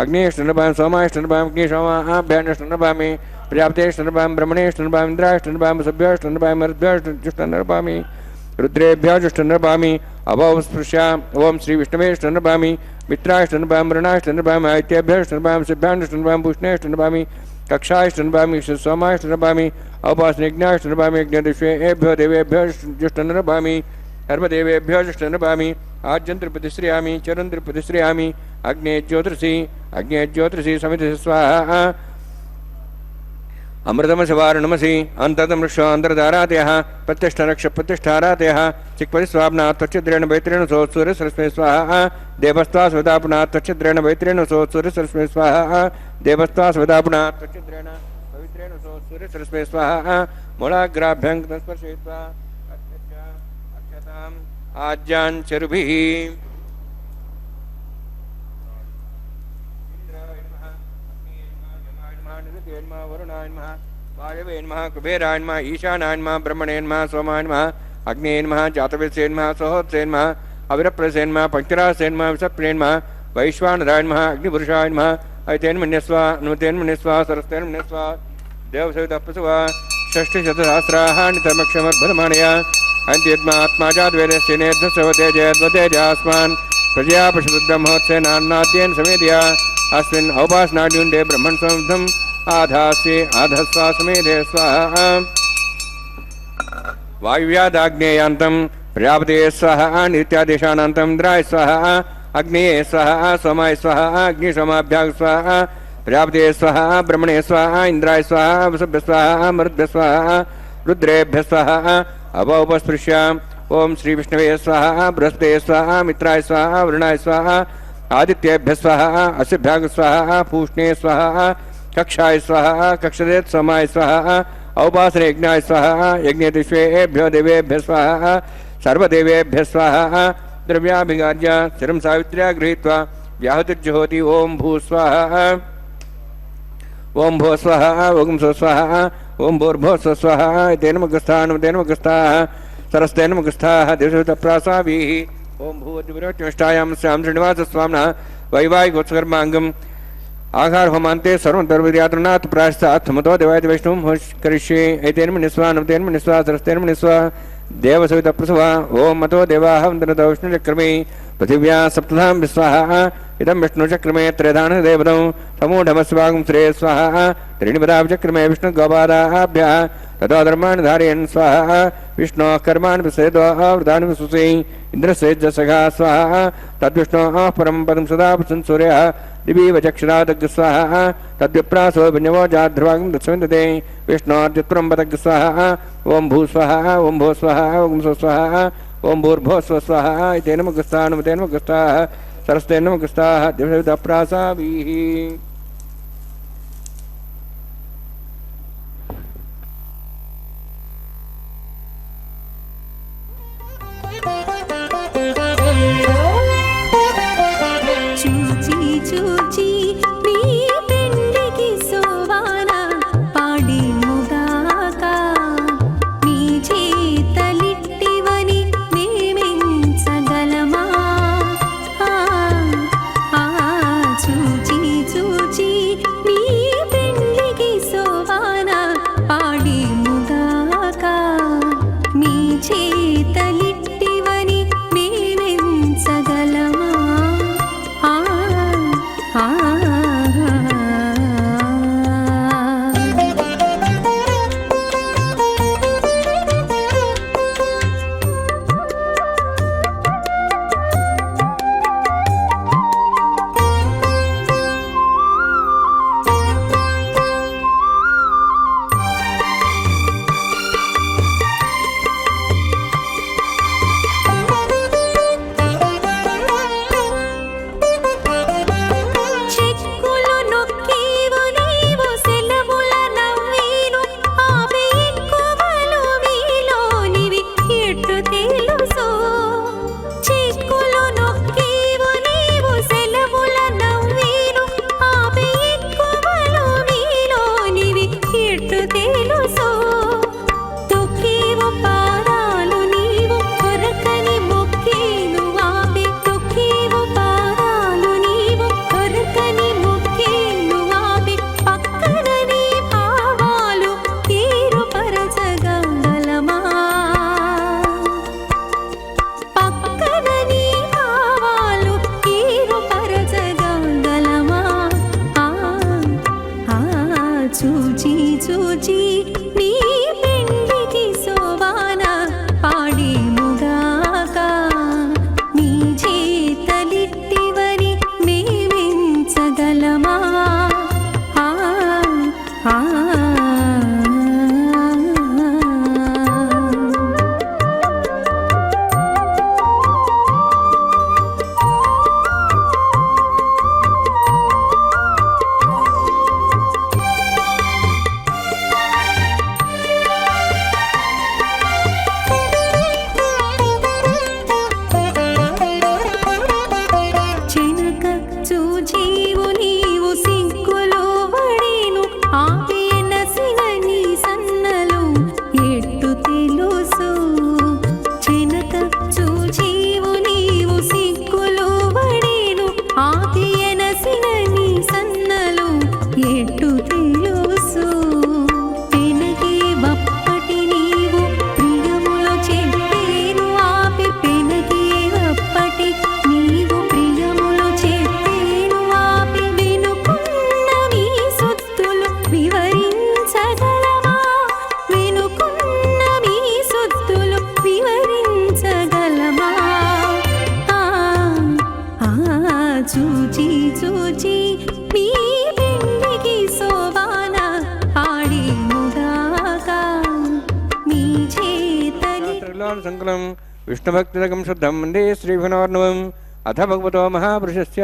अग्नेष्टनृपां सोमाष्टनृपां अग्निशोमाभ्यान्नष्टनृपामि प्रजापतिष्ठनृपां ब्रह्मणेष्टनृपां इन्द्राष्टनृपां सभ्योष्टनृपां मरुद्भ्योष्टनृपामि रुद्रेभ्योजुष्टनृपामि अभवस्पृश्या ओम श्री विष्णवेष्टनृपामि मित्राष्टनृपां वरुणाष्टनृपां आदित्येभ्योष्टनृपां सिद्धाष्टनृपां पूष्णेष्टनृपामि कक्षाष्टनृपामि सोमाष्टनृपामि औपासनयज्ञाष्टनृपामि यज्ञदिष्वेभ्यो देवेभ्योजुष्टनृपामि सर्वदेवेभ्यो जुष्टनृपामि आज्यन्त्रप्रतिश्रयामि चरन्त्रप्रतिश्रयामि अग्ने ज्योतिषि समिति स्वाहा अमृतमसवारणमसि अन्ततमृक्षो अन्तर्धारातयः प्रतिष्ठरक्ष प्रतिष्ठारातयः चिक्परिस्वाप्ना त्वच्छिद्रेण वैत्रेण सोत्सूर्यसरस्मै स्वाहा देवस्त्वा स्वदापुना त्वच्छिद्रेण वैत्रेण सोत्सूर्यसरस्मै स्वाहा देवस्त्वा स्वदापुना त्वच्छिद्रेण पवित्रेण सोत्सूर्यसरस्मै स्वाहा मूलाग्राभ्यं तस्पर्शयित्वा अक्षताम् आज्यान् चरुभिः वरुणाय नमः वायवे नमः कुबेराय नमः ईशानाय नमः ब्रह्मणे नमः सोमाय नमः अग्ने नमः जातवेदसे नमः सोहोत्से नमः अविरप्रसे नमः पंचरासे नमः विषप्रिये नमः वैश्वानराय नमः अग्निपुरुषाय नमः ऐतेन मन्यस्वा नुतेन मन्यस्वा सरस्तेन मन्यस्वा देवसवितप्रसवा षष्टिशतसहस्राहानितमक्षमर्भरमाणया अन्त्यत्मात्माजाद्वेदस्य नेद्धस्वतेजयद्वतेजास्मान् प्रजया पशुब्रह्मोत्सेनान्नाद्येन समेदया अस्मिन् औपासनाड्युण्डे ब्रह्मन् संवद्धम् आधास्ये आधस्वा समेधे स्वाहा वायुव्यादाग्नेयान्तं प्रजापते स्वाहा नित्यादेशानान्तं इन्द्राय स्वाहा अग्नेये स्वाहा सोमाय स्वाहा अग्निशोमाभ्यां स्वाहा प्रजापते स्वाहा ब्रह्मणे स्वाहा इन्द्राय स्वाहा वसुभ्य स्वाहा मरुद्भ्य स्वाहा रुद्रेभ्य स्वाहा अवोपस्पृश्य ओम श्री विष्णवे स्वाहा बृहस्पते स्वाहा मित्राय स्वाहा वरुणाय स्वाहा आदित्येभ्य स्वाहा असिभ्याग स्वाहा पूष्णे स्वाहा कक्षाय स्वाहा कक्षदेत सोमाय स्वाहा औपासनयज्ञाय स्वाहा यज्ञदिष्वेभ्यो देवेभ्य स्वाहा सर्वदेवेभ्य स्वाहा द्रव्याभिगार्य चिरं सावित्र्या गृहीत्वा व्याहुतिर्जुहोति ओम भू स्वाहा ओम भो स्वाहा ओम सो स्वाहा ओम भूर्भो स्व स्वाहा तेन मुखस्थान सरस्तेन मुखस्थाः देवसवितप्रासाभिः ओम भूवद्विरोचनिष्ठायां स्यां श्रीनिवासस्वामिनः वैवाहिकोत्सकर्माङ्गम् आहार होमान्ते सर्वं तर्वद्यातृनाथ प्रायश्चात् मतो देवाय वैष्णवं करिष्ये एतेन मन्यस्वा नवतेन मन्यस्वा सरस्तेन मन्यस्वा देवसवितप्रसवा ओम मतो देवाः वन्दनतो विष्णुचक्रमे पृथिव्या सप्तधां विस्वाहा इदं विष्णुचक्रमे त्रयधान देवतं समूढमस्वागं श्रेय स्वाहा त्रीणिपदाचक्रमे विष्णुगोपादाभ्यः ततो धर्मान् धारयन् स्वाहा विष्णोः कर्मान् विसेदोः वृदान् विसुषे इन्द्रस्य सखा स्वाहा तद्विष्णोः परं पदं सदा पश्यन् सूर्यः दिवीव चक्षुरादग् स्वाहा तद्विप्रासो विन्यवो जाध्रुवागं दत्सविन्दते विष्णोर्जुत्वं पदग् स्वाहा ओम भू स्वाहा ओम भो स्वाहा ओम सो स्वाहा ओम भूर्भो स्व स्वाहा तेन मुखस्थाः नमतेन मुखस्थाः सरस्तेन मुखस्थाः देवसवितप्रासाभिः చూచి చూచి నీ పెండికి సోవాన పాడి ముగాక నీ చేతలిట్టివని మేమెంచగలమా చూచి చూచి చూచి చూచి మీ పెండికి సోవాన పాడేముగాక మీ చేతని సంకులం విష్ణుభక్తిదకం శుద్ధం వందే శ్రీవిఘ్నవర్ణవం అథ భగవతో మహాపురుషస్య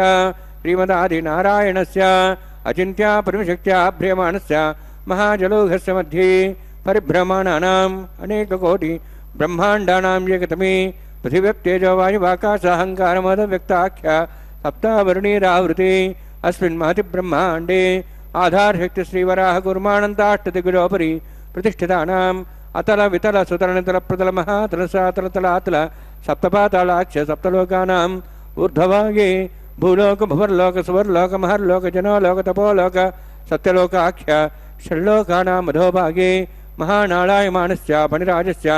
శ్రీమదాదినారాయణస్య అచింత్యా పరమశక్త్యా భ్రియమాణస్య మహాజలౌఘస్య మధ్యే పరిభ్రమాణానాం అనేకకోటి బ్రహ్మాండానాం ఏకతమే పృథివ్యప్తేజో వాయువాకాశాహంకారమదవ్యక్తాఖ్య సప్తావరుణీరావృతే అస్మిన్ మహతి బ్రహ్మాండే ఆధారశక్తి శ్రీవరాహ కుర్మాణంతాష్టదిగులోపరి ప్రతిష్ఠితానాం అతల వితల సుతల నితల ప్రతల మహాతల సాతల తలాతల సప్తపాతాళాక్ష సప్తలోకానాం ఊర్ధ్వభాగే భూలోక భువర్లోక సువర్లోక మహర్లోక జనోలోక తపోలోక సత్యలోకాఖ్య షణ్లోకానాం అధోభాగే మహానాళాయమానస్య ఫణిరాజస్య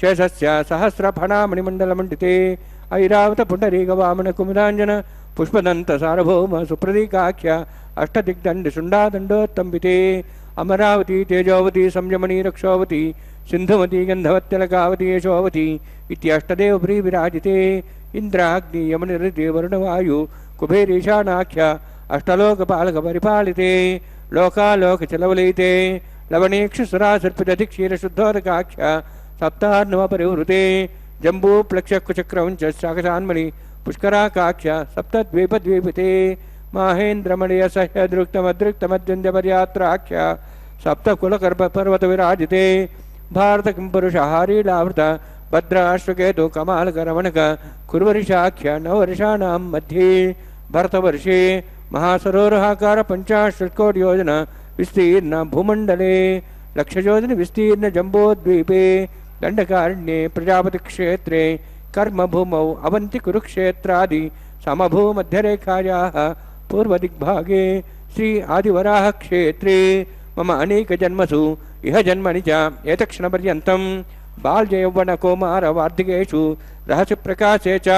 శేషస్య సహస్రఫణామణిమండలమండితే ఐరావత పుండరీక వామన కుముదాంజన పుష్పదంత సార్వభౌమ సుప్రదీకాఖ్య అష్టదిగ్దండి శుండాదండోత్తంబితే అమరావతి తేజోవతి సంయమనీ రక్షోవతి సింధుమతి గంధవత్యలకావతి యశోవతి ఇత్యష్టదేవభ్రీ విరాజితే ఇంద్రాగ్ని యమనిరితే వరుణవాయు కుబేరీశానాఖ్య అష్టలోకపాలక పరిపాలితే లోకాలోక చలవలైతే లవణీక్షుసురాసర్పితధిక్షీరశుద్ధోదకాఖ్య సప్తార్ణవ పరివృతే జంబూ ప్లక్షకుచక్రవంచ శాకశాన్మణి పుష్కరాకాఖ్య సప్తద్వీపద్వీపితే మాహేంద్రమణియ సహ్యదృక్తమదృక్తమద్యంద్యపర్యాత్రాఖ్య సప్తకులకర్పర్వత విరాజితే భారత కింపురుషహారీలావృత భద్రాశ్వకేతు కమాలకరమణక కుర్వరిషాఖ్య నవవర్షాణాం మధ్యే భరతవర్షే మహాసరోరహాకార పంచాశత్కోటి యోజన విస్తీర్ణ భూమండలే లక్షయోజన విస్తీర్ణ జంబోద్వీపే దండకారణ్యే ప్రజాపతి క్షేత్రే కర్మభూమౌ అవంతి కురుక్షేత్రాది సమభూమధ్యరేఖాయాः పూర్వదిగ్భాగే శ్రీ ఆదివరాహ క్షేత్రే మమ అనేక జన్మసు ఇహ జన్మని చ ఏతక్షణపర్యంతం బాల్యయౌవన కౌమార వార్ధికేషు రహస్య ప్రకాశే చ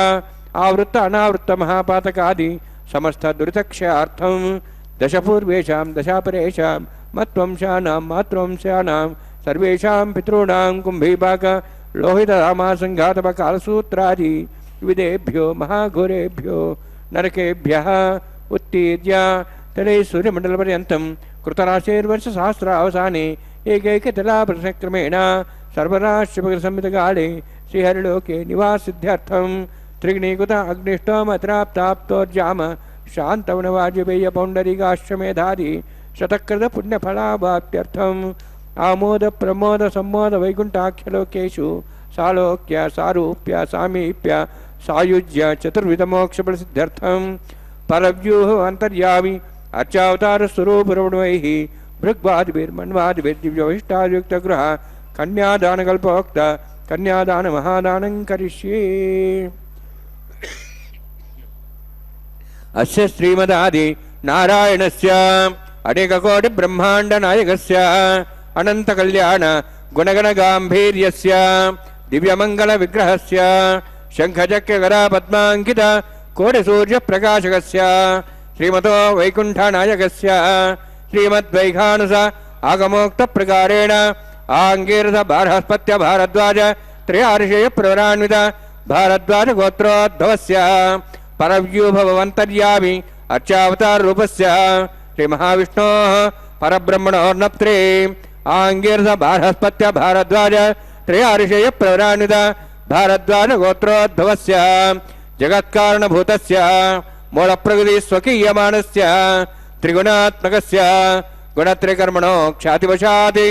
ఆవృత్త అనావృత్త మహాపాతకాది సమస్త దురితక్షయార్థం దశపూర్వేషాం దశాపరేషాం మత్వంశానాం మాతృవంశానాం సర్వేషాం పితॄణాం కుంభీపాక లోహితరామాసంఘాతపకాలసూత్రాది వివిధేభ్యో మహాఘోరేభ్యో నరకేభ్యః ఉత్తీర్య తలై సూర్యమండలపర్యంతం కృతరాశేర్వర్షసహస్రావసానే ఏకైకతలాప్రసక్రమేణ సర్వరాశ్యపకసంహితకాలే శ్రీహరిలోకే నివాసిద్ధ్యర్థం త్రిగ్నీకృత అగ్నిష్టోమత్రాప్తాప్తోర్జామ శాంతవనవాజపేయ పౌండరీకాశ్వమేధాది శతకృత పుణ్యఫలాభాప్త్యర్థం ఆమోద ప్రమోద సంమోద వైకుంఠాఖ్యలోకేషు సాలోక్య సారూప్య సామీప్య సాయుజ్య చతుర్విధమోక్షఫలసిద్ధ్యర్థం పరవ్యూహ అంతర్యామి అర్చావతార స్వరూపరమణైః భృగ్వాదిభిర్మన్వాదిభిర్దివ్యవిష్టాయుక్తగృహ కన్యాదానకల్పోక్త కన్యాదాన మహాదానం కరిష్యే. అస్య శ్రీమదాది నారాయణస్య అనేకకోటి బ్రహ్మాండ నాయకస్య అనంత కళ్యాణ గుణగణ గాంభీర్యస్య దివ్యమంగళ విగ్రహస్య శంఖచక్రగదా పద్మాంకిత కోటి సూర్య ప్రకాశకస్య శ్రీమతో వైకుంఠ నాయకస్య శ్రీమద్వైఖానస ఆగమోక్త ప్రకారేణ ఆంగీరస బార్హస్పత్య భారద్వాజ త్రయార్షేయ ప్రవరాన్విత భారద్వాజ గోత్రోద్భవస్య పరవ్యూభవంతర్యామి అర్చావతార రూపస్య శ్రీ మహావిష్ణోః పరబ్రహ్మణోర్నప్త్రే ఆంగీరస బార్హస్పత్య భారద్వాజ త్రయార్షేయ ప్రవరాన్విత భారద్వాజ గోత్రోద్భవస్య జగత్కారణభూతస్య మూలప్రకృతి స్వకీయమానస్య త్రిగుణాత్మకస్య గుణత్రికర్మణో ఖ్యాతివశాత్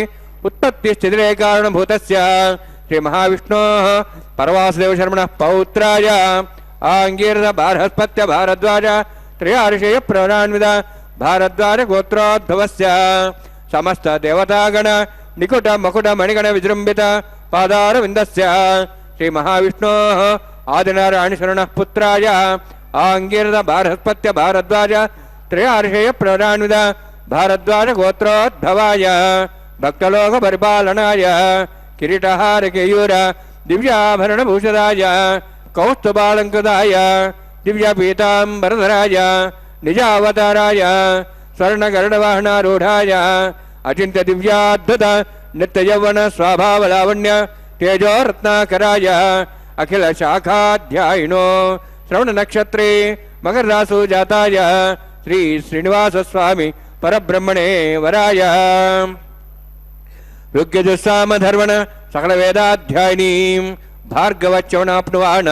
ఉత్పత్తిస్థితిరే కారణభూతస్య శ్రీ మహావిష్ణోః పరవాసుదేవ శర్మణః పౌత్రాయ ఆంగీరస బార్హస్పత్య భారద్వాజ త్రయార్షేయ ప్రవరాన్విత భారద్వాజ గోత్రోద్భవస్య సమస్త దేవతాగణ నికుట మకుట మణిగణ విజృంభిత పాదారవిందస్య శ్రీ మహావిష్ణోః ఆదినారాయణ శరణః పుత్రాయ ఆంగీరస బార్హస్పత్య భారద్వాజ త్రయార్షేయ ప్రవరాన్విత భారద్వాజ గోత్రోద్భవాయ భక్తలోక పరిపాలనాయ కిరీటహార కేయూర దివ్యాభరణ భూషదాయ కౌస్తుభాలంకృతాయ దివ్యపీతాంబరధరాయ నిజావతారాయ స్వర్ణగరుడవాహనారూఢాయ అచింత్య దివ్యాద్భుత నిత్యయౌవన స్వభావలావణ్య తేజోరత్నాకరాయ అఖిల శాఖాధ్యాయినో ಶ್ರವಣ ನಕ್ಷತ್ರೇ ಮಕರ ರಾಸು ಜಾತಾಯ ಶ್ರೀ ಶ್ರೀನಿವಾಸ ಸ್ವಾಮಿ ಪರಬ್ರಹ್ಮಣೇ ವರಾಯ ಋಗ್ಯಜುಸ್ಸಾಮಧರ್ವಣ ಸಕಲ ವೇದಾಧ್ಯಾಯಿನೀಂ ಭಾರ್ಗವಚ್ಯವನಾಪ್ನುವಾಣ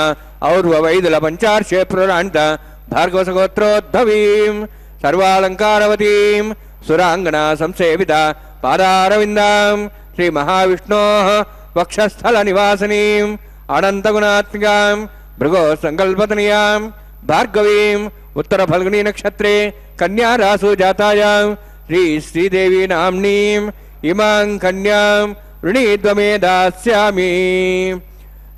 ಔರ್ವ ವೈದಲ ಪಂಚಾರ್ಷೇ ಪುರಾಣಿತ ಭಾರ್ಗವಸಗೋತ್ರೋದ್ಭವೀಂ ಸರ್ವಾಲಂಕಾರವತೀಂ ಸುರಾಂಗಣ ಸಂಸೇವಿತ ಪಾದಾರವಿಂದಾಂ ಶ್ರೀ ಮಹಾವಿಷ್ಣೋಃ ವಕ್ಷಸ್ಥಲ ನಿವಾಸಿನೀಂ ಅನಂತಗುಣಾತ್ಮಿಕಾಂ ಭೃಗೋ ಸಂಕಲ್ಪತನಿಯಾಂ ಭಾರ್ಗವೀಂ ಉತ್ತರ ಫಲ್ಗುಣಿ ನಕ್ಷತ್ರೇ ಕನ್ಯಾ ರಾಸು ಜಾತಾಯಾಂ ಶ್ರೀ ಶ್ರೀದೇವಿ ನಾಮ್ನೀಂ ಇಮಾಂ ಕನ್ಯಾಂ ಋಣೀದ್ವಮೇ ದಾಸ್ಯಾಮಿ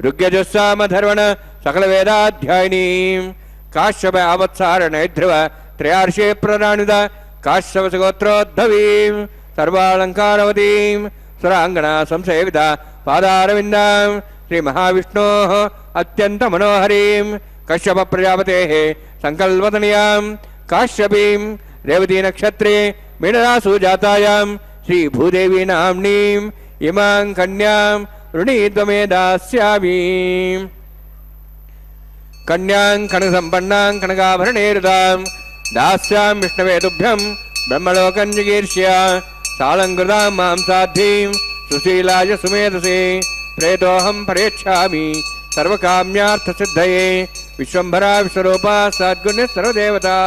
ಋಗ್ಯಜುಸ್ಸಾಮಧರ್ವಣ ಸಕಲ ವೇದಾಧ್ಯಾಯಿನೀಂ ಕಾಶ್ಯಪ ಅವತ್ಸಾರ ನೈಧ್ರುವ ತ್ರಯಾರ್ಷೇ ಪ್ರರಾಣಿತ ಕಾಶ್ಯಪಸಗೋತ್ರೋದ್ಭವೀಂ ಸರ್ವಾಲಂಕಾರವತೀಂ ಸುರಾಂಗಣ ಸಂಸೇವಿತ ಪಾದಾರವಿಂದಾಂ ಶ್ರೀ ಮಹಾವಿಷ್ಣೋಃ ಅತ್ಯಂತ ಮನೋಹರೀಂ ಕಶ್ಯಪ ಪ್ರಜಾಪತೇಃ ಸಂಕಲ್ಪತನಿಯಾಂ ಕಾಶ್ಯಪೀಂ ರೇವತಿ ನಕ್ಷತ್ರೇ ಮೀನರಾಸು ಜಾತಾಯಾಂ ಶ್ರೀ ಭೂದೇವಿ ನಾಮ್ನೀಂ ಇಮಾಂ ಕನ್ಯಾಂ ಋಣೀದ್ವಮೇ ದಾಸ್ಯಾಮಿ ಕನ್ಯಾಂ ಕನಕಸಂಪನ್ನಾಂ ಕನಕಾಭರಣೇರುತಾಂ ದಾಸ್ಯಾಂ ವಿಷ್ಣವೇ ತುಭ್ಯಂ ಬ್ರಹ್ಮಲೋಕಂ ಜಿಗೀರ್ಷ್ಯ ಸಾಲಂಕೃತಾಂ ಮಾಂ ಸಾಧ್ವೀಂ ಸುಶೀಲಾಯ ಸುಮೇಧಸೇ ಪ್ರೇತೋಹಂ ಪರೇಚ್ಛಾಮಿ ಸರ್ವಕಾಮ್ಯಾರ್ಥಸಿದ್ಧಯೇ ವಿಶ್ವಂಭರಾ ವಿಶ್ವರೂಪಾ ಸದ್ಗುಣ್ಯ ಸರ್ವದೇವತಾ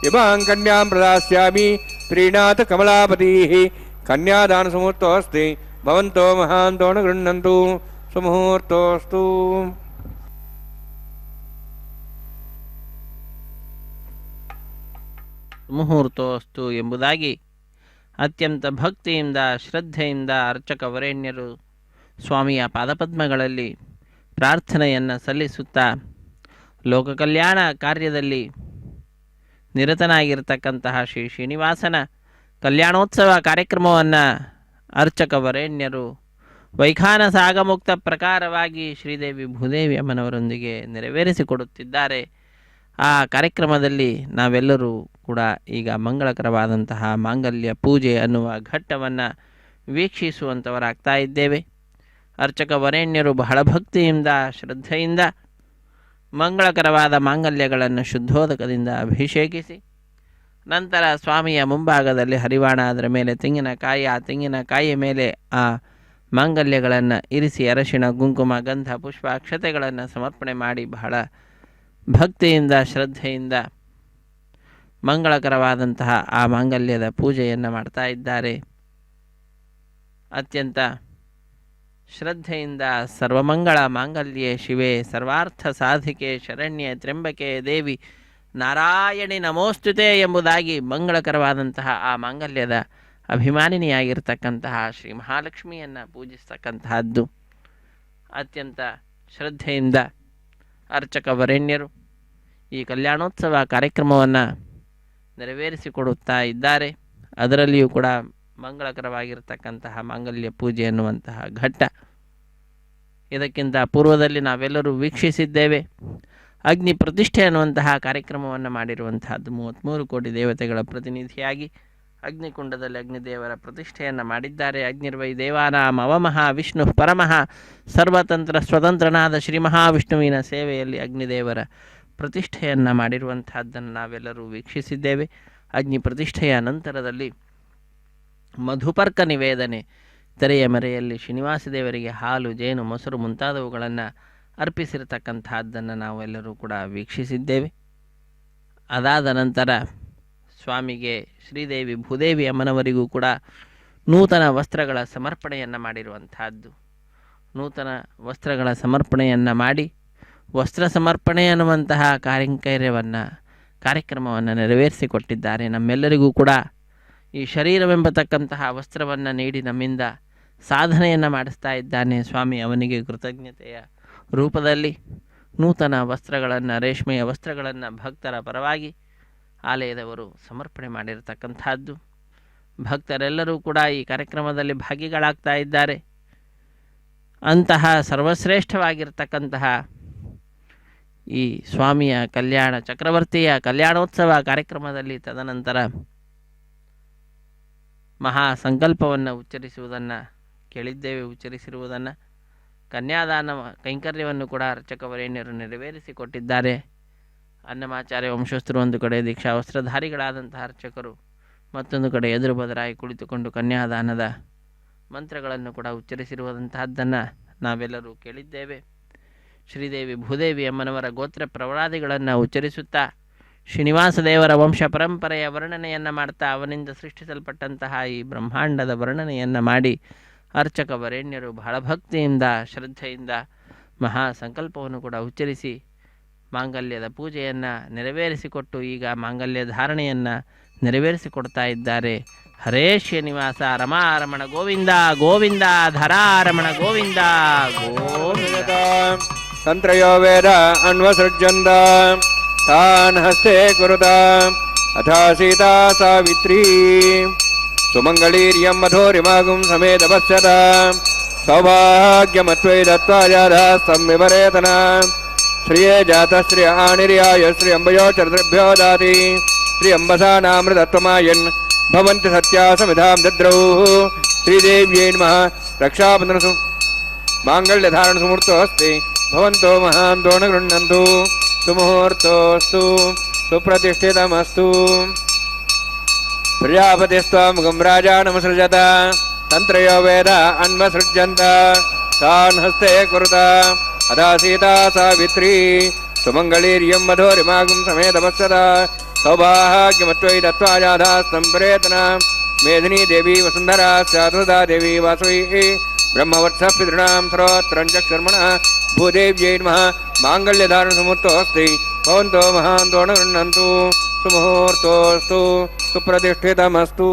ಇಮಾಂ ಕನ್ಯಾಂ ಪ್ರದಾಸ್ಯಾಮಿ ಪ್ರೀಣಾಥ ಕಮಲಾಪತಿಃ ಕನ್ಯಾದಾನಸಮೂರ್ತೋऽಸ್ತಿ ಭವಂತೋ ಮಹಾಂತೋ ನ ಗೃಹ್ಣಂತು ಸುಮುಹೂರ್ತೋऽಸ್ತು. ಮುಹೂರ್ತೋಸ್ತು ಎಂಬುದಾಗಿ ಅತ್ಯಂತ ಭಕ್ತಿಯಿಂದ ಶ್ರದ್ಧೆಯಿಂದ ಅರ್ಚಕ ವರೇಣ್ಯರು ಸ್ವಾಮಿಯ ಪಾದಪದ್ಮಗಳಲ್ಲಿ ಪ್ರಾರ್ಥನೆಯನ್ನು ಸಲ್ಲಿಸುತ್ತಾ ಲೋಕ ಕಲ್ಯಾಣ ಕಾರ್ಯದಲ್ಲಿ ನಿರತನಾಗಿರ್ತಕ್ಕಂತಹ ಶ್ರೀ ಶ್ರೀನಿವಾಸನ ಕಲ್ಯಾಣೋತ್ಸವ ಕಾರ್ಯಕ್ರಮವನ್ನು ಅರ್ಚಕ ವರೇಣ್ಯರು ವೈಖಾನಸ ಆಗಮುಕ್ತ ಪ್ರಕಾರವಾಗಿ ಶ್ರೀದೇವಿ ಭೂದೇವಿ ಅಮ್ಮನವರೊಂದಿಗೆ ನೆರವೇರಿಸಿಕೊಡುತ್ತಿದ್ದಾರೆ. ಆ ಕಾರ್ಯಕ್ರಮದಲ್ಲಿ ನಾವೆಲ್ಲರೂ ಕೂಡ ಈಗ ಮಂಗಳಕರವಾದಂತಹ ಮಾಂಗಲ್ಯ ಪೂಜೆ ಅನ್ನುವ ಘಟ್ಟವನ್ನು ವೀಕ್ಷಿಸುವಂಥವರಾಗ್ತಾ ಇದ್ದೇವೆ. ಅರ್ಚಕ ವರೇಣ್ಯರು ಬಹಳ ಭಕ್ತಿಯಿಂದ ಶ್ರದ್ಧೆಯಿಂದ ಮಂಗಳಕರವಾದ ಮಾಂಗಲ್ಯಗಳನ್ನು ಶುದ್ಧೋದಕದಿಂದ ಅಭಿಷೇಕಿಸಿ ನಂತರ ಸ್ವಾಮಿಯ ಮುಂಭಾಗದಲ್ಲಿ ಹರಿವಾಣ, ಅದರ ಮೇಲೆ ತೆಂಗಿನಕಾಯಿ, ಆ ತೆಂಗಿನಕಾಯಿಯ ಮೇಲೆ ಆ ಮಾಂಗಲ್ಯಗಳನ್ನು ಇರಿಸಿ ಅರಶಿಣ, ಕುಂಕುಮ, ಗಂಧ, ಪುಷ್ಪ, ಅಕ್ಷತೆಗಳನ್ನು ಸಮರ್ಪಣೆ ಮಾಡಿ ಬಹಳ ಭಕ್ತಿಯಿಂದ ಶ್ರದ್ಧೆಯಿಂದ ಮಂಗಳಕರವಾದಂತಹ ಆ ಮಾಂಗಲ್ಯದ ಪೂಜೆಯನ್ನು ಮಾಡ್ತಾ ಇದ್ದಾರೆ. ಅತ್ಯಂತ ಶ್ರದ್ಧೆಯಿಂದ ಸರ್ವಮಂಗಳ ಮಾಂಗಲ್ಯೆ ಶಿವೆ ಸರ್ವಾರ್ಥ ಸಾಧಿಕೆ ಶರಣ್ಯೆ ತ್ರ್ಯಂಬಕೆ ದೇವಿ ನಾರಾಯಣಿ ನಮೋಸ್ತುತೆ ಎಂಬುದಾಗಿ ಮಂಗಳಕರವಾದಂತಹ ಆ ಮಾಂಗಲ್ಯದ ಅಭಿಮಾನಿನಿಯಾಗಿರ್ತಕ್ಕಂತಹ ಶ್ರೀ ಮಹಾಲಕ್ಷ್ಮಿಯನ್ನು ಪೂಜಿಸ್ತಕ್ಕಂತಹದ್ದು. ಅತ್ಯಂತ ಶ್ರದ್ಧೆಯಿಂದ ಅರ್ಚಕ ವರೇಣ್ಯರು ಈ ಕಲ್ಯಾಣೋತ್ಸವ ಕಾರ್ಯಕ್ರಮವನ್ನು ನೆರವೇರಿಸಿಕೊಡುತ್ತಾ ಇದ್ದಾರೆ. ಅದರಲ್ಲಿಯೂ ಕೂಡ ಮಂಗಳಕರವಾಗಿರ್ತಕ್ಕಂತಹ ಮಾಂಗಲ್ಯ ಪೂಜೆ ಅನ್ನುವಂತಹ ಘಟ್ಟ ಇದಕ್ಕಿಂತ ಪೂರ್ವದಲ್ಲಿ ನಾವೆಲ್ಲರೂ ವೀಕ್ಷಿಸಿದ್ದೇವೆ. ಅಗ್ನಿ ಪ್ರತಿಷ್ಠೆ ಅನ್ನುವಂತಹ ಕಾರ್ಯಕ್ರಮವನ್ನು ಮಾಡಿರುವಂತಹದ್ದು 33 ಕೋಟಿ ದೇವತೆಗಳ ಪ್ರತಿನಿಧಿಯಾಗಿ ಅಗ್ನಿಕುಂಡದಲ್ಲಿ ಅಗ್ನಿದೇವರ ಪ್ರತಿಷ್ಠೆಯನ್ನು ಮಾಡಿದ್ದಾರೆ. ಅಗ್ನಿರ್ವೈ ದೇವಾನಾಂ ಅವಮಃ ವಿಷ್ಣು ಪರಮಃ ಸರ್ವತಂತ್ರ ಸ್ವತಂತ್ರನಾದ ಶ್ರೀ ಮಹಾವಿಷ್ಣುವಿನ ಸೇವೆಯಲ್ಲಿ ಅಗ್ನಿದೇವರ ಪ್ರತಿಷ್ಠೆಯನ್ನು ಮಾಡಿರುವಂತಹದ್ದನ್ನು ನಾವೆಲ್ಲರೂ ವೀಕ್ಷಿಸಿದ್ದೇವೆ. ಅಗ್ನಿ ಪ್ರತಿಷ್ಠೆಯ ನಂತರದಲ್ಲಿ ಮಧುಪರ್ಕ ನಿವೇದನೆ, ತೆರೆಯ ಮರೆಯಲ್ಲಿ ಶ್ರೀನಿವಾಸ ದೇವರಿಗೆ ಹಾಲು, ಜೇನು, ಮೊಸರು ಮುಂತಾದವುಗಳನ್ನು ಅರ್ಪಿಸಿರತಕ್ಕಂತಹದ್ದನ್ನು ನಾವೆಲ್ಲರೂ ಕೂಡ ವೀಕ್ಷಿಸಿದ್ದೇವೆ. ಅದಾದ ನಂತರ ಸ್ವಾಮಿಗೆ ಶ್ರೀದೇವಿ ಭೂದೇವಿ ಅಮ್ಮನವರಿಗೂ ಕೂಡ ನೂತನ ವಸ್ತ್ರಗಳ ಸಮರ್ಪಣೆಯನ್ನು ಮಾಡಿರುವಂತಹದ್ದು. ನೂತನ ವಸ್ತ್ರಗಳ ಸಮರ್ಪಣೆಯನ್ನು ಮಾಡಿ ವಸ್ತ್ರ ಸಮರ್ಪಣೆ ಅನ್ನುವಂತಹ ಕಾರ್ಯಕ್ರಮವನ್ನು ನೆರವೇರಿಸಿಕೊಟ್ಟಿದ್ದಾರೆ. ನಮ್ಮೆಲ್ಲರಿಗೂ ಕೂಡ ಈ ಶರೀರವೆಂಬತಕ್ಕಂತಹ ವಸ್ತ್ರವನ್ನು ನೀಡಿ ನಮ್ಮಿಂದ ಸಾಧನೆಯನ್ನು ಮಾಡಿಸ್ತಾ ಇದ್ದಾನೆ ಸ್ವಾಮಿ. ಅವನಿಗೆ ಕೃತಜ್ಞತೆಯ ರೂಪದಲ್ಲಿ ನೂತನ ವಸ್ತ್ರಗಳನ್ನು, ರೇಷ್ಮೆಯ ವಸ್ತ್ರಗಳನ್ನು ಭಕ್ತರ ಪರವಾಗಿ ಆಲಯದವರು ಸಮರ್ಪಣೆ ಮಾಡಿರತಕ್ಕಂಥದ್ದು. ಭಕ್ತರೆಲ್ಲರೂ ಕೂಡ ಈ ಕಾರ್ಯಕ್ರಮದಲ್ಲಿ ಭಾಗಿಗಳಾಗ್ತಾ ಇದ್ದಾರೆ. ಅಂತಹ ಸರ್ವಶ್ರೇಷ್ಠವಾಗಿರ್ತಕ್ಕಂತಹ ಈ ಸ್ವಾಮಿಯ ಕಲ್ಯಾಣ ಚಕ್ರವರ್ತಿಯ ಕಲ್ಯಾಣೋತ್ಸವ ಕಾರ್ಯಕ್ರಮದಲ್ಲಿ ತದನಂತರ ಮಹಾ ಸಂಕಲ್ಪವನ್ನು ಉಚ್ಚರಿಸುವುದನ್ನು ಕೇಳಿದ್ದೇವೆ. ಉಚ್ಚರಿಸಿರುವುದನ್ನು ಕನ್ಯಾದಾನ ಕೈಂಕರ್ಯವನ್ನು ಕೂಡ ಅರ್ಚಕವರೇಣ್ಯರು ನೆರವೇರಿಸಿಕೊಟ್ಟಿದ್ದಾರೆ. ಅನ್ನಮಾಚಾರ್ಯ ವಂಶಸ್ಥರು ಒಂದು ಕಡೆ, ದೀಕ್ಷಾ ವಸ್ತ್ರಧಾರಿಗಳಾದಂತಹ ಅರ್ಚಕರು ಮತ್ತೊಂದು ಕಡೆ ಎದುರು ಬದರಾಗಿ ಕುಳಿತುಕೊಂಡು ಕನ್ಯಾದಾನದ ಮಂತ್ರಗಳನ್ನು ಕೂಡ ಉಚ್ಚರಿಸಿರುವಂತಹದ್ದನ್ನು ನಾವೆಲ್ಲರೂ ಕೇಳಿದ್ದೇವೆ. ಶ್ರೀದೇವಿ ಭೂದೇವಿ ಅಮ್ಮನವರ ಗೋತ್ರ ಪ್ರವರಾದಿಗಳನ್ನು ಉಚ್ಚರಿಸುತ್ತಾ ಶ್ರೀನಿವಾಸ ದೇವರ ವಂಶ ಪರಂಪರೆಯ ವರ್ಣನೆಯನ್ನು ಮಾಡ್ತಾ ಅವನಿಂದ ಸೃಷ್ಟಿಸಲ್ಪಟ್ಟಂತಹ ಈ ಬ್ರಹ್ಮಾಂಡದ ವರ್ಣನೆಯನ್ನು ಮಾಡಿ ಅರ್ಚಕ ವರೇಣ್ಯರು ಬಹಳ ಭಕ್ತಿಯಿಂದ ಶ್ರದ್ಧೆಯಿಂದ ಮಹಾ ಸಂಕಲ್ಪವನ್ನು ಕೂಡ ಉಚ್ಚರಿಸಿ ಮಾಂಗಲ್ಯದ ಪೂಜೆಯನ್ನು ನೆರವೇರಿಸಿಕೊಟ್ಟು ಈಗ ಮಾಂಗಲ್ಯ ಧಾರಣೆಯನ್ನು ನೆರವೇರಿಸಿಕೊಡ್ತಾ ಇದ್ದಾರೆ. ಹರೇ ಶ್ರೀನಿವಾಸ ರಮಾರಮಣ ಗೋವಿಂದ ಗೋವಿಂದ ಧರಾರಮಣ ಗೋವಿಂದ ಗೋವಿಂದ. ತಂತ್ರಯೋ ವೇದ ಅನ್ವಸೃಜ್ಯಂತ ತಾನ್ ಹಸ್ತೆ ಕುರುತ ಅಥ ಸೀತಾ ಸಾವಿತ್ರೀ ಸುಮಂಗಳೀರ್ಯಂ ಮಧೋರಿಮಾಗುಂ ಸಮೇತ ಪಶ್ಯತ ಸೌಭಾಗ್ಯಮತ್ವೈ ದತ್ವಾ ಜಾತ ಸಂವಿವರೇತನ ಶ್ರಿಯೇ ಜಾತ ಶ್ರೀ ಆನಿರ್ಯಾಯ ಶ್ರೀ ಅಂಬಯೋ ಚರದ್ರಭ್ಯೋ ದಾತಿ ಶ್ರೀ ಅಂಬಸಾನಾಮೃತತ್ವಮಾಯನ್ ಭವಂತಿ ಸತ್ಯಾ ಸಮಿಧಾಂ ದದ್ರೌ. ಶ್ರೀದೇವ್ಯೈ ನಮಃ. ರಕ್ಷಾಬಂಧನ ಮಾಂಗಲ್ಯಧಾರಣ ಸುಮೂರ್ತೋಸ್ತಿ ಭವಂತೋ ಮಹಾಂತೋ ನ ಗೃಹ್ಣಂತು ಸುಮುಹೂರ್ತೋಸ್ತು ಸುಪ್ರತಿಷ್ಠಿತಮಸ್ತು. ಪ್ರಜಾಪತಿಸ್ತ್ವಂ ರಾಜಾನಮಸೃಜತ ತಂತ್ರಯೋ ವೇದ ಅನ್ವಸೃಜ್ಯಂತ ತಾನ್ ಹಸ್ತೆ ಕುರುತ ಅಧಾ ಸೀತಾ ಸಾವಿತ್ರೀ ಸುಮಂಗಳೀರ್ಯಂ ಮಧೋರಿಮಾಗುಂ ಸಮೇತ ಪಶ್ಯತ ಸೌಭಾಗ್ಯಮತ್ವೈ ದತ್ವಾ ಜಾತಾ ಸಂಪ್ರೇತನ ಮೇದಿನಿ ದೇವಿ ವಸುಂಧರಾ ಸ್ಯಾತುದಾ ದೇವಿ ವಾಸವಿ ಬ್ರಹ್ಮವತ್ಸ ಪಿತೃಣಾಂ ಸರ್ವೋತ್ತರಂಜಕ್ಷರ್ಮಣ ಭೂದೇವ್ಯೈ ನಮಃ. ಮಾಂಗಲ್ಯಧಾರಣ ಸುಮೂರ್ತೋಸ್ತಿ ಭವಂತೋ ಮಹಾಂತೋ ನ ಗೃಹ್ಣಂತು ಸುಮುಹೂರ್ತೋಸ್ತು ಸುಪ್ರತಿಷ್ಠಿತಮಸ್ತು.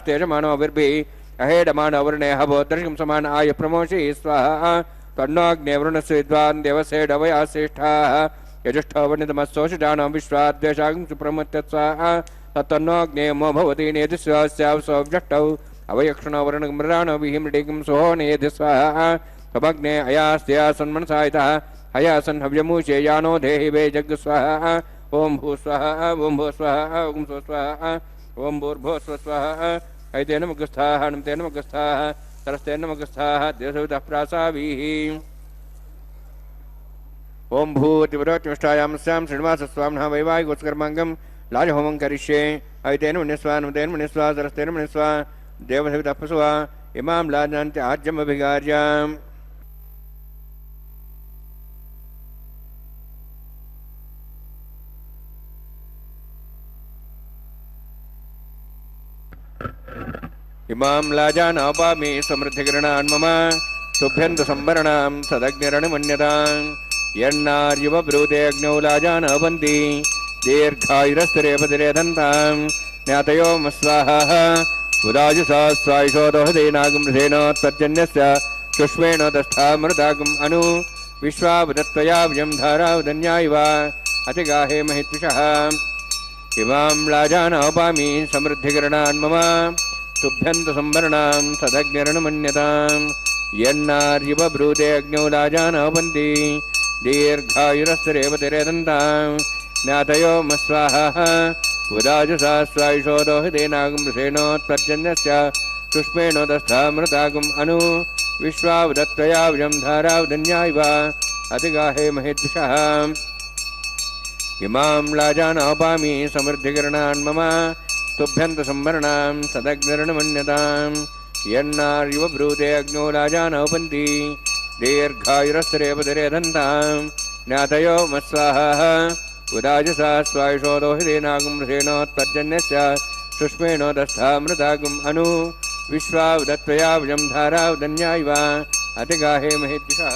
तेजमानो अविर्भि अहेडमानो वर्णे हवो दर्शकं समान आय प्रमोषि स्वाहा तन्नो अग्ने वरुणस्य विद्वान् देवसेडवया श्रेष्ठाः यजुष्ठवर्णितमस्सोषिजानां विश्वाद्वेषागं सुप्रमत्यत्स्वाहा तत्तन्नोऽग्नेयमो भवति नेधिस्वास्यावसोऽव्यष्टौ अवयक्षणो वर्णमृडाणो विहिमृडिकं सोहो नेधि स्वाहा स्वभग्ने अयास्त्या सन्मनसायितः हयासन् हव्यमूचे यानो देहि वे जग् स्वाहा ओं भू स्वाहा ओं भू स्वाहा ओं सो स्वाहा ओं भूर्भुव स्वाहा ऐतेन मुखस्थाः नमतेन मुखस्थाः सरस्तेन मुखस्थाः देवसवितः प्रासावीः ओं भूतिवरोत्तिष्ठायां स्यां श्रीनिवासस्वामिनः वैवाहिकोत्कर्माङ्गं लाजहोमं करिष्ये ऐतेन मुनिस्वा नमतेन मुनिस्वा सरस्तेन मुनिस्वा देवसवितः प्रसुवा इमां लाजान्त्य आज्यमभिगार्याम् इमां लाजानापामि समृद्धिकिरणान् मम तुभ्यन्तु संवरणां सदग्निरणमन्यतां यन्नार्युवब्रूते अग्नौ लाजानवन्ति दीर्घायुरस्तरेपतिरेदन्तां ज्ञातयो स्वाहा उदाजुषा स्वायुषोदोहदेनागमृधेनोत्पर्जन्यस्य शुष्मेण दष्टामृतागम् अनु विश्वावदत्वया व्यं धारावदन्या इव अतिगाहे महित्विषः इमां लाजानवपामि समृद्धिकिरणान् मम तुभ्यन्तु संवरणां सदग्निरणमन्यतां यन्नार्युवब्रूते अग्नौ लाजानवन्ति दीर्घायुरस्तरेवतिरेदन्तां ज्ञातयो स्वाहा उदाजुषा स्वायुषोदोहदेनागमृधेनोत्पर्जन्यस्य शुष्मेणो दष्टामृतागम् अनु विश्वावदत्वया व्यं धारावदन्या इव अतिगाहे महिद्विषः इमां लाजानवपामि समृद्धिकिरणान् मम तुभ्यन्तु संवरणां सदग्निरणमन्यतां यन्नार्युवब्रूते अग्नौ लाजानवन्ति दीर्घायुरस्तरेपतिरेदन्तां ज्ञातयो स्वाहा उदाजुषा स्वायुषोदोहदेनागमृधेनोत्पर्जन्यस्य शुष्मेणो दष्टामृतागम् अनु विश्वावदत्वया व्यं धारावदन्या इव अतिगाहे महिद्विषः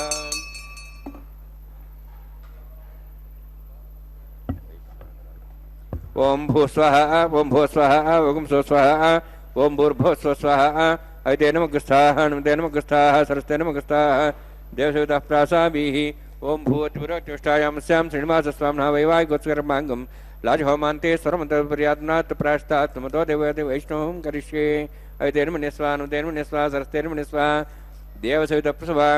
ओं भू स्वाहा ओं भू स्वाहा ओं सो स्वाहा ओं भूर्भुव स्वाहा ऐतेन मुखस्थाः नमतेन मुखस्थाः सरस्तेन मुखस्थाः देवसवितः प्रासावीः ओं भूतिवरोत्तिष्ठायां स्यां श्रीनिवासस्वामिनः वैवाहिकोत्कर्माङ्गं लाजहोमान्ते स्वरमन्तपर्यात्नात् प्राश्तात् तमतो देवयति वैष्णवं करिष्ये ऐतेन मुनिस्वा नमतेन मुनिस्वा सरस्तेन मुनिस्वा देवसवितः प्रसवा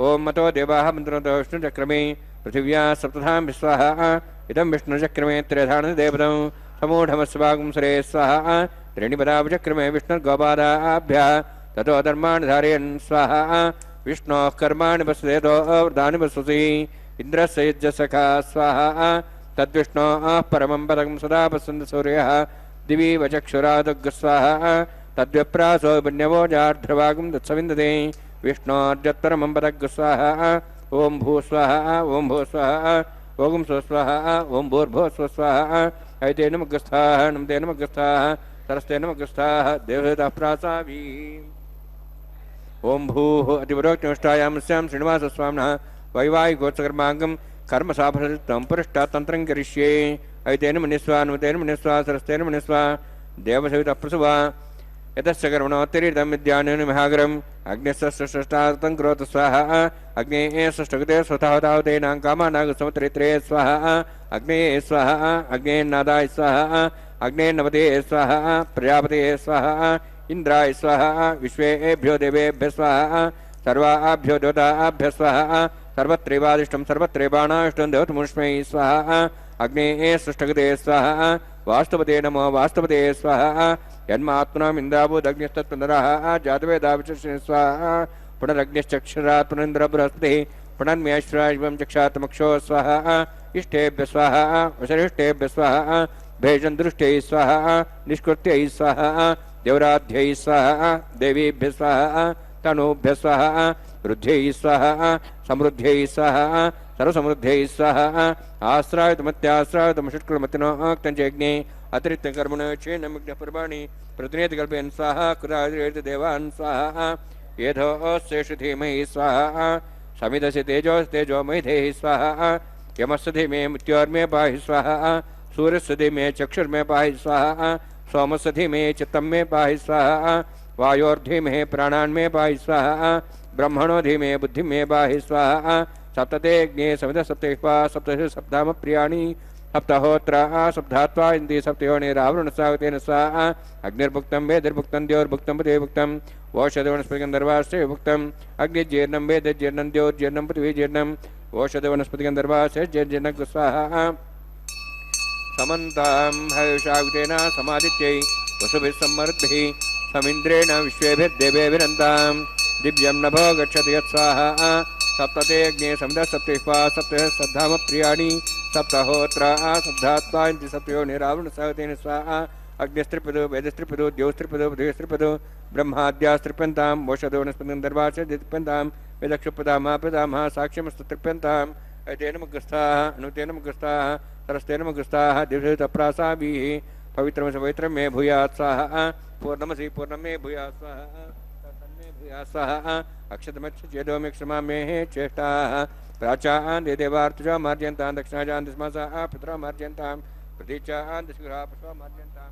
ओं मतो देवाः मन्त्रतो विष्णुचक्रमे पृथिव्या सप्तधां विस्वाहा इदं विष्णुचक्रमे त्रिधानदेवतं समूढमस्वागं सरे स्वाहा त्रीणिपदावचक्रमे विष्णुर्गोपादाभ्यः ततो धर्माणि धारयन् स्वाहा विष्णोः कर्माणि पश्येतो वृतानि पश्यसि इन्द्रस्य युज्यसखा स्वाहा तद्विष्णोः परमं पदं सदा पश्यन्ति सूर्यः दिवि वचक्षुरादुग् स्वाहा तद्विप्रासो पुण्यवो जार्ध्रवागं तत्सविन्दते विष्णोर्जत्परमं पदग् स्वाहा ओं भू स्वाहा ओं भू स्वाहा ओं सो स्वाहा ओं भूर्भुव स्वाहा ऐतेन मुखस्थाः नमतेन मुखस्थाः सरस्तेन मुखस्थाः देवसवितः प्रासावी ओं भूः अतिवरोक्तिष्ठायां स्यां श्रीनिवासस्वामिनः वैवाहिकोत्कर्माङ्गं कर्मसाफलयुक्तं पुरुष्टात् तन्त्रं करिष्ये ऐतेन मुनिस्वा नमतेन मुनिस्वा सरस्तेन मुनिस्वा देवसवितः प्रसुवा यतस्य कर्मणोत्तरीतं विद्यानेन महागरम् अग्निस्ष्टातं करोतु स्वाहा अग्नेः षष्ठगते स्वतावतावतेनां कामानागसमुत्तरित्रे स्वाहा अग्नेः स्वाहा अग्नेन्नादाय स्वाहा अग्नेन्नवते स्वाहा प्रजापते स्वाहा इंद्राय स्वाहा विश्वेभ्यो देवेभ्यः स्वाहा सर्वाभ्यो देवताभ्यः स्वाहा सर्वत्रैवादिष्टं सर्वत्रैवाणाष्टं देवतमुष्मै स्वाहा अग्नेः षष्ठगते स्वाहा वास्तवते नमो वास्तवते स्वाहा यन्मात्मनाम् इन्द्रावोदग्निस्तत्पुनरः जातवेदाविचक्षणे स्वाहा पुनरग्निश्चक्षुरात् पुनरिन्द्र बृहस्पतिः पुनर्म्याश्रायं चक्षात्मक्षो स्वाहा इष्टेभ्यः स्वाहा वशरिष्टेभ्यः स्वाहा भेषन्दृष्ट्यै स्वाहा निष्कृत्यै स्वाहा देवराध्यै स्वाहा देवीभ्यः स्वाहा तनूभ्यः स्वाहा वृद्ध्यै स्वाहा समृद्ध्यै स्वाहा सर्वसमृद्ध्यै स्वाहा आश्रायुतमत्याश्रायुतम षट्कुलमतिनोक्तञ्चयज्ञे अतिरिक्त कर्मण क्षेन्नमिग्नपर्वाणि प्रतिनिधिकल्पयन् स्वाहा कृतादेवान् स्वाहा येधोऽस्येषु धीमहि स्वाहा समिदसि तेजोमयि धेहि स्वाहा यमस्य धीमे मृत्योर्मे पाहि स्वाहा सूर्यस्य धीमे चक्षुर्मे पाहि स्वाहा सोमस्य धीमे चित्तं मे पाहि स्वाहा वायोर्धीमे प्राणान् मे पाहि स्वाहा ब्रह्मणो धीमे बुद्धिं मे पाहि स्वाहा सप्ततेऽग्ने समितः सप्तहिष्पा सप्तशु सप्ताम प्रियाणि सप्तहोत्रा सप्तात्वा इन्द्रिय सप्तयोनिरावृणस्वागतेन स्वाहा अग्निर्भुक्तं वेदिर्भुक्तं द्योर्भुक्तं पृथिवीभुक्तं ओषधवनस्पतिगन्धर्वाश्च भुक्तम् अग्निजीर्णं वेदजीर्णं द्योर्जीर्णं पृथिवीजीर्णम् ओषधवनस्पतिगन्धर्वाश्च जीर्णं स्वाहा समन्तां हयुषागतेन समादित्यै वसुभिः सम्मरुद्भिः समिन्द्रेण विश्वेभिर्देवेभिरन्तां दिव्यं नभो गच्छति यत्स्वाहा सप्तते अग्ने समितः सप्तहिष्पा सप्तशः सप्ताम प्रियाणि सप्तहोत्रा सप्तात्वा इन्द्रिय सप्तयोनिरावृणस्वागतेन स्वाहा अग्निस्त्रिपदो वेदस्त्रिपदो द्योस्त्रिपदो पृथिवीस्त्रिपदो ब्रह्माद्यास्त्रिप्यन्ताम् ओषधवनस्पतिगन्धर्वाश्च तृप्यन्ताम् वेदक्षुपदामापदामः साक्ष्यमस्तु तृप्यन्ताम् एतेन मुग्रस्ताः अनुतेन मुग्रस्ताः सरस्तेन मुग्रस्ताः दिवसप्रासाभिः पवित्रमसि पवित्रं मे भूयात् स्वाहा पूर्णमसि पूर्णं मे भूयात् स्वाहा तन्मे भूयात् स्वाहा अक्षतमच्छेदोमि क्षमा मे चेष्टाः प्राचान् देवार्तुजा मार्जयन्तां दक्षिणाजान् दिस्मासाः पितरा मार्जयन्तां प्रतीचान् दिशगृहा पुष्पा मार्जयन्तां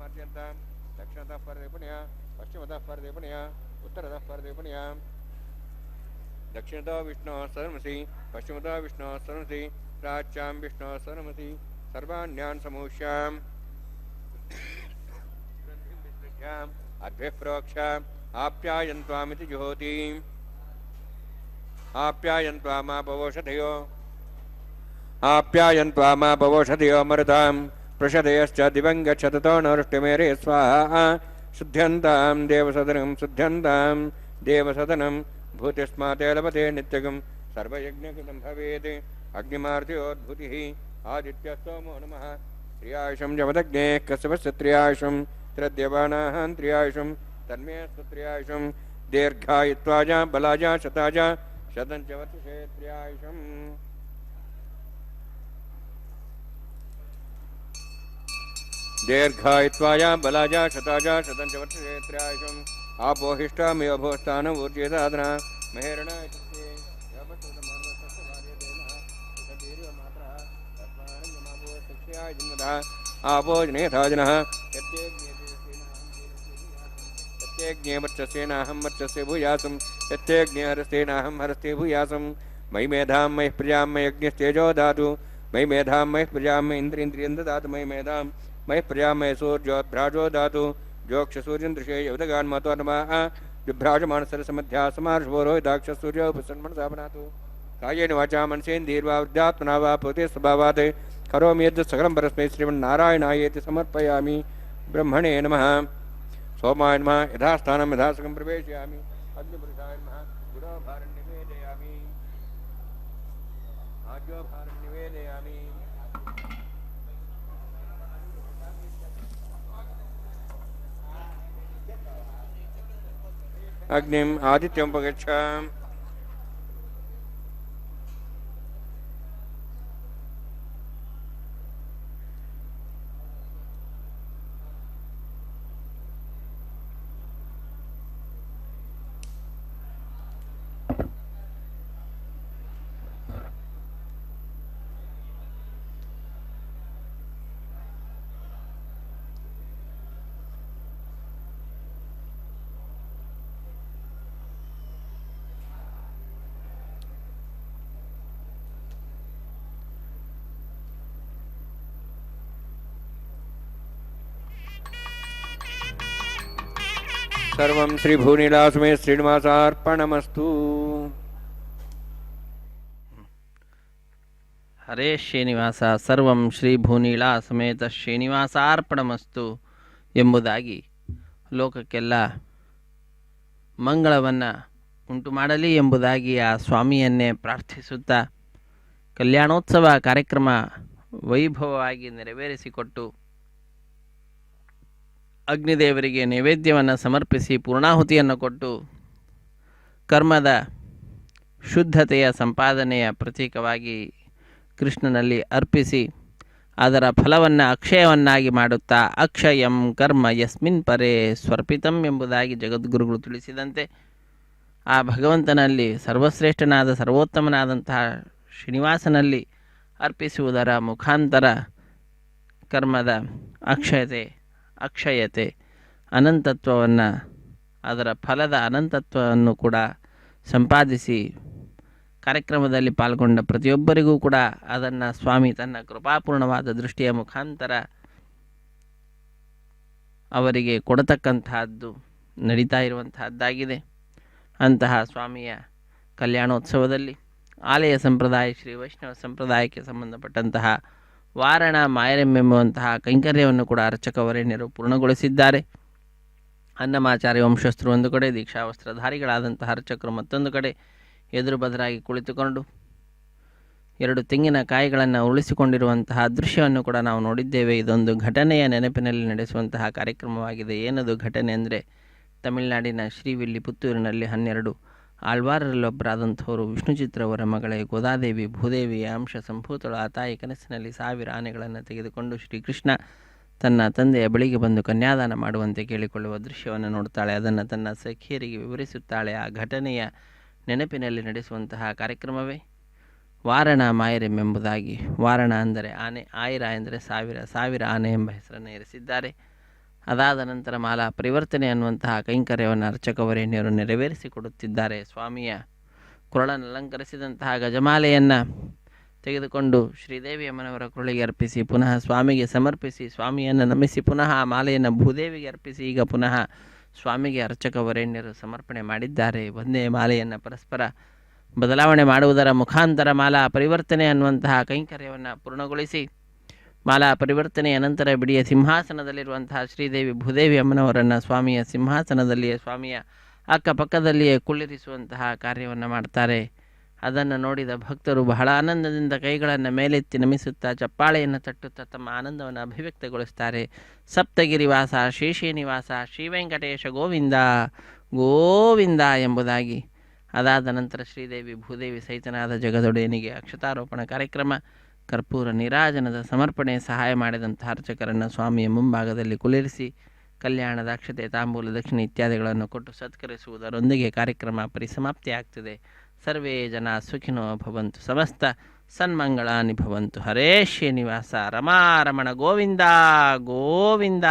मार्जयन्तां दक्षिणतः परदेपुण्या पश्चिमतः परदेपुण्या उत्तरतः परदेपुण्या दक्षिणतः विष्णोः सर्वमसि पश्चिमतः विष्णोः सर्वमसि प्राच्यां विष्णोः सर्वमसि सर्वाण्यान् समूष्याम् अद्भिः प्रोक्षाम् आप्यायन्त्वामिति जुहोतिम् आप्यायन्त्वामापवोषधयो आप्यायन्त्वामापवोषधयो मरुतां पृषधयश्च दिवं गच्छततो नवृष्टिमेरे स्वाहा शुद्ध्यन्तां देवसदनं भूतिस्माते लभते नित्यगं सर्वयज्ञकृतं भवेत् अग्निमार्त्योद्भूतिः आदित्यस्तोमो नमः त्र्यायुषं जमदग्ने कश्यपस्य त्र्यायुषं त्र्यद्यवानाः त्र्यायुषं तन्मेऽस्तु त्र्यायुषं दीर्घायुत्वाजा बलाजा शताजा शतं च वर्षे त्र्यायुषम् दीर्घायुत्वाजा बलाजा शताजा शतं च वर्षे त्र्यायुषम् आपोहिष्टामेव भोस्तानं ऊर्जेदादना महेरणा आपोजनेथाजनः यत्यज्ञे वर्चस्येनाहं वर्चस्ये भूयासं यत्यज्ञे हरस्तेनाहं हरस्ते भूयासं मयि मेधां मयि प्रजां मयि अग्निस्तेजो दातु मयि मेधां मयि प्रजां मयि इन्द्रियेन्द्रियं ददातु मयि मेधां मयि प्रजां मयि सूर्योद्भ्राजो दातु जोक्षसूर्यं दृशे युवदगान् महतो नमः विभ्राजमानसरसमध्या समार्षवोरोहिताक्षसूर्यो उपसन्मनसा बनातु कायेन वाचा मनसेन्द्रियैर्वा वृद्धात्मना वा भूते स्वभावात् करोमि यद् सकलं परस्मै श्रीमन्नारायणायेति समर्पयामि ब्रह्मणे नमः सोमाय नमः यथास्थानं यथासकं प्रवेशयामि अग्निपुरुषाय नमः गुरोभारं निवेदयामि आज्योभारं निवेदयामि अग्निम् आदित्यमुपगच्छ सर्वं श्रीभूनिलासमे श्रीनिवासार्पणमस्तु। ಹರೇ ಶ್ರೀನಿವಾಸ ಸರ್ವಂ ಶ್ರೀ ಭೂನೀಳಾ ಸಮೇತ ಶ್ರೀನಿವಾಸಾರ್ಪಣಮಸ್ತು ಎಂಬುದಾಗಿ ಲೋಕಕ್ಕೆಲ್ಲ ಮಂಗಳವನ್ನು ಉಂಟು ಮಾಡಲಿ ಎಂಬುದಾಗಿ ಆ ಸ್ವಾಮಿಯನ್ನೇ ಪ್ರಾರ್ಥಿಸುತ್ತಾ ಕಲ್ಯಾಣೋತ್ಸವ ಕಾರ್ಯಕ್ರಮ ವೈಭವವಾಗಿ ನೆರವೇರಿಸಿಕೊಟ್ಟು ಅಗ್ನಿದೇವರಿಗೆ ನೈವೇದ್ಯವನ್ನು ಸಮರ್ಪಿಸಿ ಪೂರ್ಣಾಹುತಿಯನ್ನು ಕೊಟ್ಟು ಕರ್ಮದ ಶುದ್ಧತೆಯ ಸಂಪಾದನೆಯ ಪ್ರತೀಕವಾಗಿ ಕೃಷ್ಣನಲ್ಲಿ ಅರ್ಪಿಸಿ ಅದರ ಫಲವನ್ನು ಅಕ್ಷಯವನ್ನಾಗಿ ಮಾಡುತ್ತಾ ಅಕ್ಷಯಂ ಕರ್ಮ ಯಸ್ಮಿನ್ ಪರೇ ಸ್ವರ್ಪಿತಂ ಎಂಬುದಾಗಿ ಜಗದ್ಗುರುಗಳು ತಿಳಿಸಿದಂತೆ ಆ ಭಗವಂತನಲ್ಲಿ ಸರ್ವಶ್ರೇಷ್ಠನಾದ ಸರ್ವೋತ್ತಮನಾದಂತಹ ಶ್ರೀನಿವಾಸನಲ್ಲಿ ಅರ್ಪಿಸುವುದರ ಮುಖಾಂತರ ಕರ್ಮದ ಅಕ್ಷಯತೆ ಅನಂತತ್ವವನ್ನು, ಅದರ ಫಲದ ಅನಂತತ್ವವನ್ನು ಕೂಡ ಸಂಪಾದಿಸಿ ಕಾರ್ಯಕ್ರಮದಲ್ಲಿ ಪಾಲ್ಗೊಂಡ ಪ್ರತಿಯೊಬ್ಬರಿಗೂ ಕೂಡ ಅದನ್ನು ಸ್ವಾಮಿ ತನ್ನ ಕೃಪಾಪೂರ್ಣವಾದ ದೃಷ್ಟಿಯ ಮುಖಾಂತರ ಅವರಿಗೆ ಕೊಡತಕ್ಕಂತಹದ್ದು ನಡೀತಾ ಇರುವಂತಹದ್ದಾಗಿದೆ. ಅಂತಹ ಸ್ವಾಮಿಯ ಕಲ್ಯಾಣೋತ್ಸವದಲ್ಲಿ ಆಲಯ ಸಂಪ್ರದಾಯ ಶ್ರೀ ವೈಷ್ಣವ ಸಂಪ್ರದಾಯಕ್ಕೆ ಸಂಬಂಧಪಟ್ಟಂತಹ ವಾರಣ ಮಾಯರೆಂಬೆಂಬುವಂತಹ ಕೈಂಕರ್ಯವನ್ನು ಕೂಡ ಅರ್ಚಕವರೇಣ್ಯರು ಪೂರ್ಣಗೊಳಿಸಿದ್ದಾರೆ. ಅನ್ನಮಾಚಾರ್ಯ ವಂಶಸ್ಥರು ಒಂದು ಕಡೆ, ದೀಕ್ಷಾವಸ್ತ್ರಧಾರಿಗಳಾದಂತಹ ಅರ್ಚಕರು ಮತ್ತೊಂದು ಕಡೆ ಎದುರು ಬದರಾಗಿ ಕುಳಿತುಕೊಂಡು 2 ತೆಂಗಿನಕಾಯಿಗಳನ್ನು ಉಳಿಸಿಕೊಂಡಿರುವಂತಹ ದೃಶ್ಯವನ್ನು ಕೂಡ ನಾವು ನೋಡಿದ್ದೇವೆ. ಇದೊಂದು ಘಟನೆಯ ನೆನಪಿನಲ್ಲಿ ನಡೆಸುವಂತಹ ಕಾರ್ಯಕ್ರಮವಾಗಿದೆ. ಏನದು ಘಟನೆ ಅಂದರೆ, ತಮಿಳುನಾಡಿನ ಶ್ರೀವಿಲ್ಲಿಪುತ್ತೂರಿನಲ್ಲಿ 12 ಆಳ್ವಾರರಲ್ಲೊಬ್ಬರಾದಂಥವರು ವಿಷ್ಣುಚಿತ್ರವರ ಮಗಳೇ ಗೋದಾದೇವಿ ಭೂದೇವಿಯ ಅಂಶ ಸಂಭೂತಳು. ಆ ತಾಯಿ ಕನಸಿನಲ್ಲಿ 1000 ಆನೆಗಳನ್ನು ತೆಗೆದುಕೊಂಡು ಶ್ರೀಕೃಷ್ಣ ತನ್ನ ತಂದೆಯ ಬಳಿಗೆ ಬಂದು ಕನ್ಯಾದಾನ ಮಾಡುವಂತೆ ಕೇಳಿಕೊಳ್ಳುವ ದೃಶ್ಯವನ್ನು ನೋಡ್ತಾಳೆ. ಅದನ್ನು ತನ್ನ ಸಖಿಯರಿಗೆ ವಿವರಿಸುತ್ತಾಳೆ. ಆ ಘಟನೆಯ ನೆನಪಿನಲ್ಲಿ ನಡೆಸುವಂತಹ ಕಾರ್ಯಕ್ರಮವೇ ವಾರಣ ಮಾಯರೆಂಬೆಂಬುದಾಗಿ. ವಾರಣ ಅಂದರೆ ಆನೆ, ಆಯಿರ ಎಂದರೆ 1000 ಆನೆ ಎಂಬ ಹೆಸರನ್ನು ಇರಿಸಿದ್ದಾರೆ. ಅದಾದ ನಂತರ ಮಾಲಾ ಪರಿವರ್ತನೆ ಅನ್ನುವಂತಹ ಕೈಂಕರ್ಯವನ್ನು ಅರ್ಚಕವರೇಣ್ಯರು ನೆರವೇರಿಸಿಕೊಡುತ್ತಿದ್ದಾರೆ. ಸ್ವಾಮಿಯ ಕೊರಳನ್ನು ಅಲಂಕರಿಸಿದಂತಹ ಗಜಮಾಲೆಯನ್ನು ತೆಗೆದುಕೊಂಡು ಶ್ರೀದೇವಿಯಮ್ಮನವರ ಕೊರಳಿಗೆ ಅರ್ಪಿಸಿ ಪುನಃ ಸ್ವಾಮಿಗೆ ಸಮರ್ಪಿಸಿ ಸ್ವಾಮಿಯನ್ನು ನಮಿಸಿ ಪುನಃ ಆ ಮಾಲೆಯನ್ನು ಭೂದೇವಿಗೆ ಅರ್ಪಿಸಿ ಈಗ ಪುನಃ ಸ್ವಾಮಿಗೆ ಅರ್ಚಕವರೇಣ್ಯರು ಸಮರ್ಪಣೆ ಮಾಡಿದ್ದಾರೆ. ಒಂದೇ ಮಾಲೆಯನ್ನು ಪರಸ್ಪರ ಬದಲಾವಣೆ ಮಾಡುವುದರ ಮುಖಾಂತರ ಮಾಲಾ ಪರಿವರ್ತನೆ ಅನ್ನುವಂತಹ ಕೈಂಕರ್ಯವನ್ನು ಪೂರ್ಣಗೊಳಿಸಿ ಮಾಲಾ ಪರಿವರ್ತನೆಯ ನಂತರ ಬಿಡಿಯ ಸಿಂಹಾಸನದಲ್ಲಿರುವಂತಹ ಶ್ರೀದೇವಿ ಭೂದೇವಿ ಅಮ್ಮನವರನ್ನು ಸ್ವಾಮಿಯ ಸಿಂಹಾಸನದಲ್ಲಿಯೇ ಸ್ವಾಮಿಯ ಅಕ್ಕಪಕ್ಕದಲ್ಲಿಯೇ ಕುಳ್ಳಿರಿಸುವಂತಹ ಕಾರ್ಯವನ್ನು ಮಾಡ್ತಾರೆ. ಅದನ್ನು ನೋಡಿದ ಭಕ್ತರು ಬಹಳ ಆನಂದದಿಂದ ಕೈಗಳನ್ನು ಮೇಲೆತ್ತಿ ನಮಿಸುತ್ತಾ ಚಪ್ಪಾಳೆಯನ್ನು ತಟ್ಟುತ್ತಾ ತಮ್ಮ ಆನಂದವನ್ನು ಅಭಿವ್ಯಕ್ತಗೊಳಿಸ್ತಾರೆ. ಸಪ್ತಗಿರಿವಾಸ ಶೇಷೇನಿವಾಸ ಶ್ರೀವೆಂಕಟೇಶ ಗೋವಿಂದ ಗೋವಿಂದ ಎಂಬುದಾಗಿ. ಅದಾದ ನಂತರ ಶ್ರೀದೇವಿ ಭೂದೇವಿ ಸಹಿತನಾದ ಜಗದೊಡೆಯನಿಗೆ ಅಕ್ಷತಾರೋಪಣ ಕಾರ್ಯಕ್ರಮ, ಕರ್ಪೂರ ನೀರಾಜನದ ಸಮರ್ಪಣೆ, ಸಹಾಯ ಮಾಡಿದಂತಹ ಅರ್ಚಕರನ್ನು ಸ್ವಾಮಿಯ ಮುಂಭಾಗದಲ್ಲಿ ಕುಳ್ಳಿರಿಸಿ ಕಲ್ಯಾಣದ ಅಕ್ಷತೆ, ತಾಂಬೂಲ, ದಕ್ಷಿಣೆ ಇತ್ಯಾದಿಗಳನ್ನು ಕೊಟ್ಟು ಸತ್ಕರಿಸುವುದರೊಂದಿಗೆ ಕಾರ್ಯಕ್ರಮ ಪರಿಸಮಾಪ್ತಿಯಾಗ್ತದೆ. ಸರ್ವೇ ಜನ ಸುಖಿನೋ ಭವಂತು, ಸಮಸ್ತ ಸನ್ಮಂಗಳಾನಿ ಭವಂತು. ಹರೇ ಶ್ರೀನಿವಾಸ ರಮಾರಮಣ ಗೋವಿಂದ ಗೋವಿಂದ,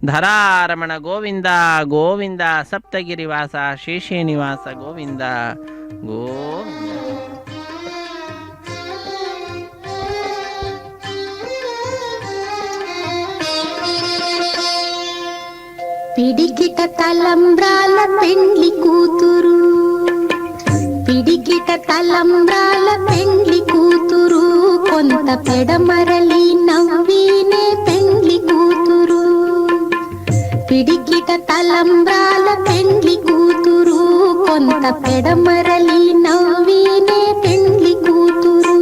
ಧರಾರಮಣ ಗೋವಿಂದ ಗೋವಿಂದ, ಸಪ್ತಗಿರಿವಾಸ ಶೇಷೇನಿವಾಸ ಗೋವಿಂದ ಗೋವಿಂದ. పిడికిట తలంబ్రాల పెండ్లి కూతురు, పిడికిట తలంబ్రాల పెండ్లి కూతురు, కొంత పెడమరలి నవ్వినే పెండ్లి కూతురు. పిడికిట తలంబ్రాల పెండ్లి కూతురు, కొంత పెడమరలి నవ్వినే పెండ్లి కూతురు.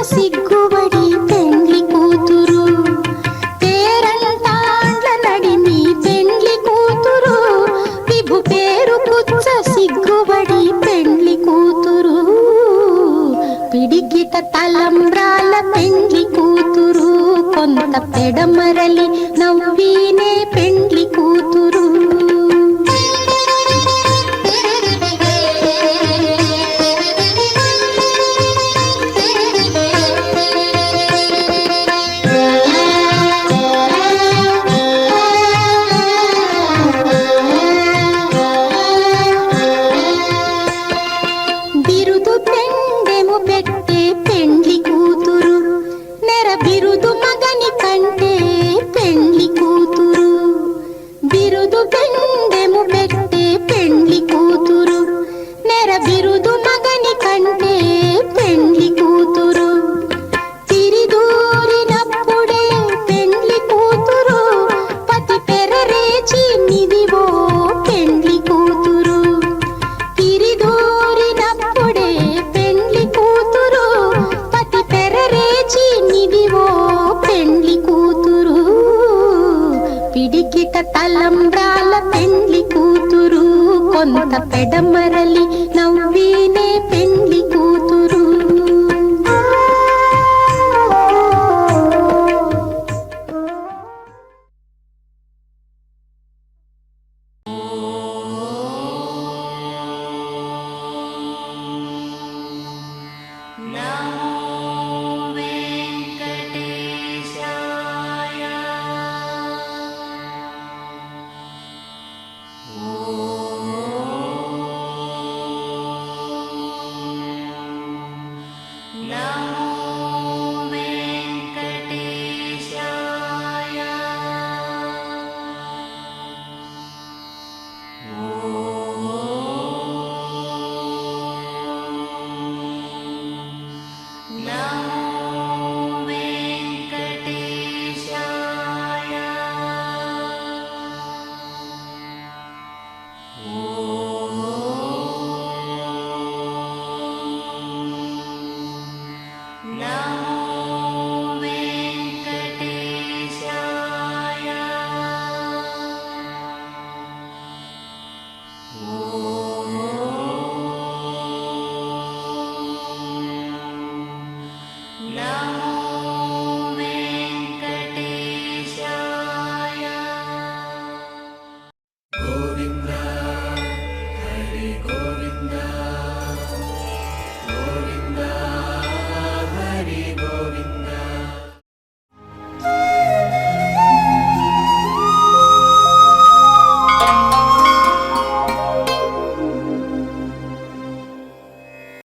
సిగ్గుబడి పెండ్లి కూతురు, పేరంటాండ్ల నడిమి పెండ్లి కూతురు, విభు పేరు పుచ్చ సిగ్గుబడి పెండ్లి కూతురు. పిడికిట తలంబ్రాల పెండ్లి కూతురు, కొంత పెడమరలి నవ్వినే పెండ్లి కూతురు. బిరుదు మగని కంటే పెండ్లి కూతురు, తలంబ్రాల పెండ్లి కూతురు కొంత పెడమరలి నవ్వీనే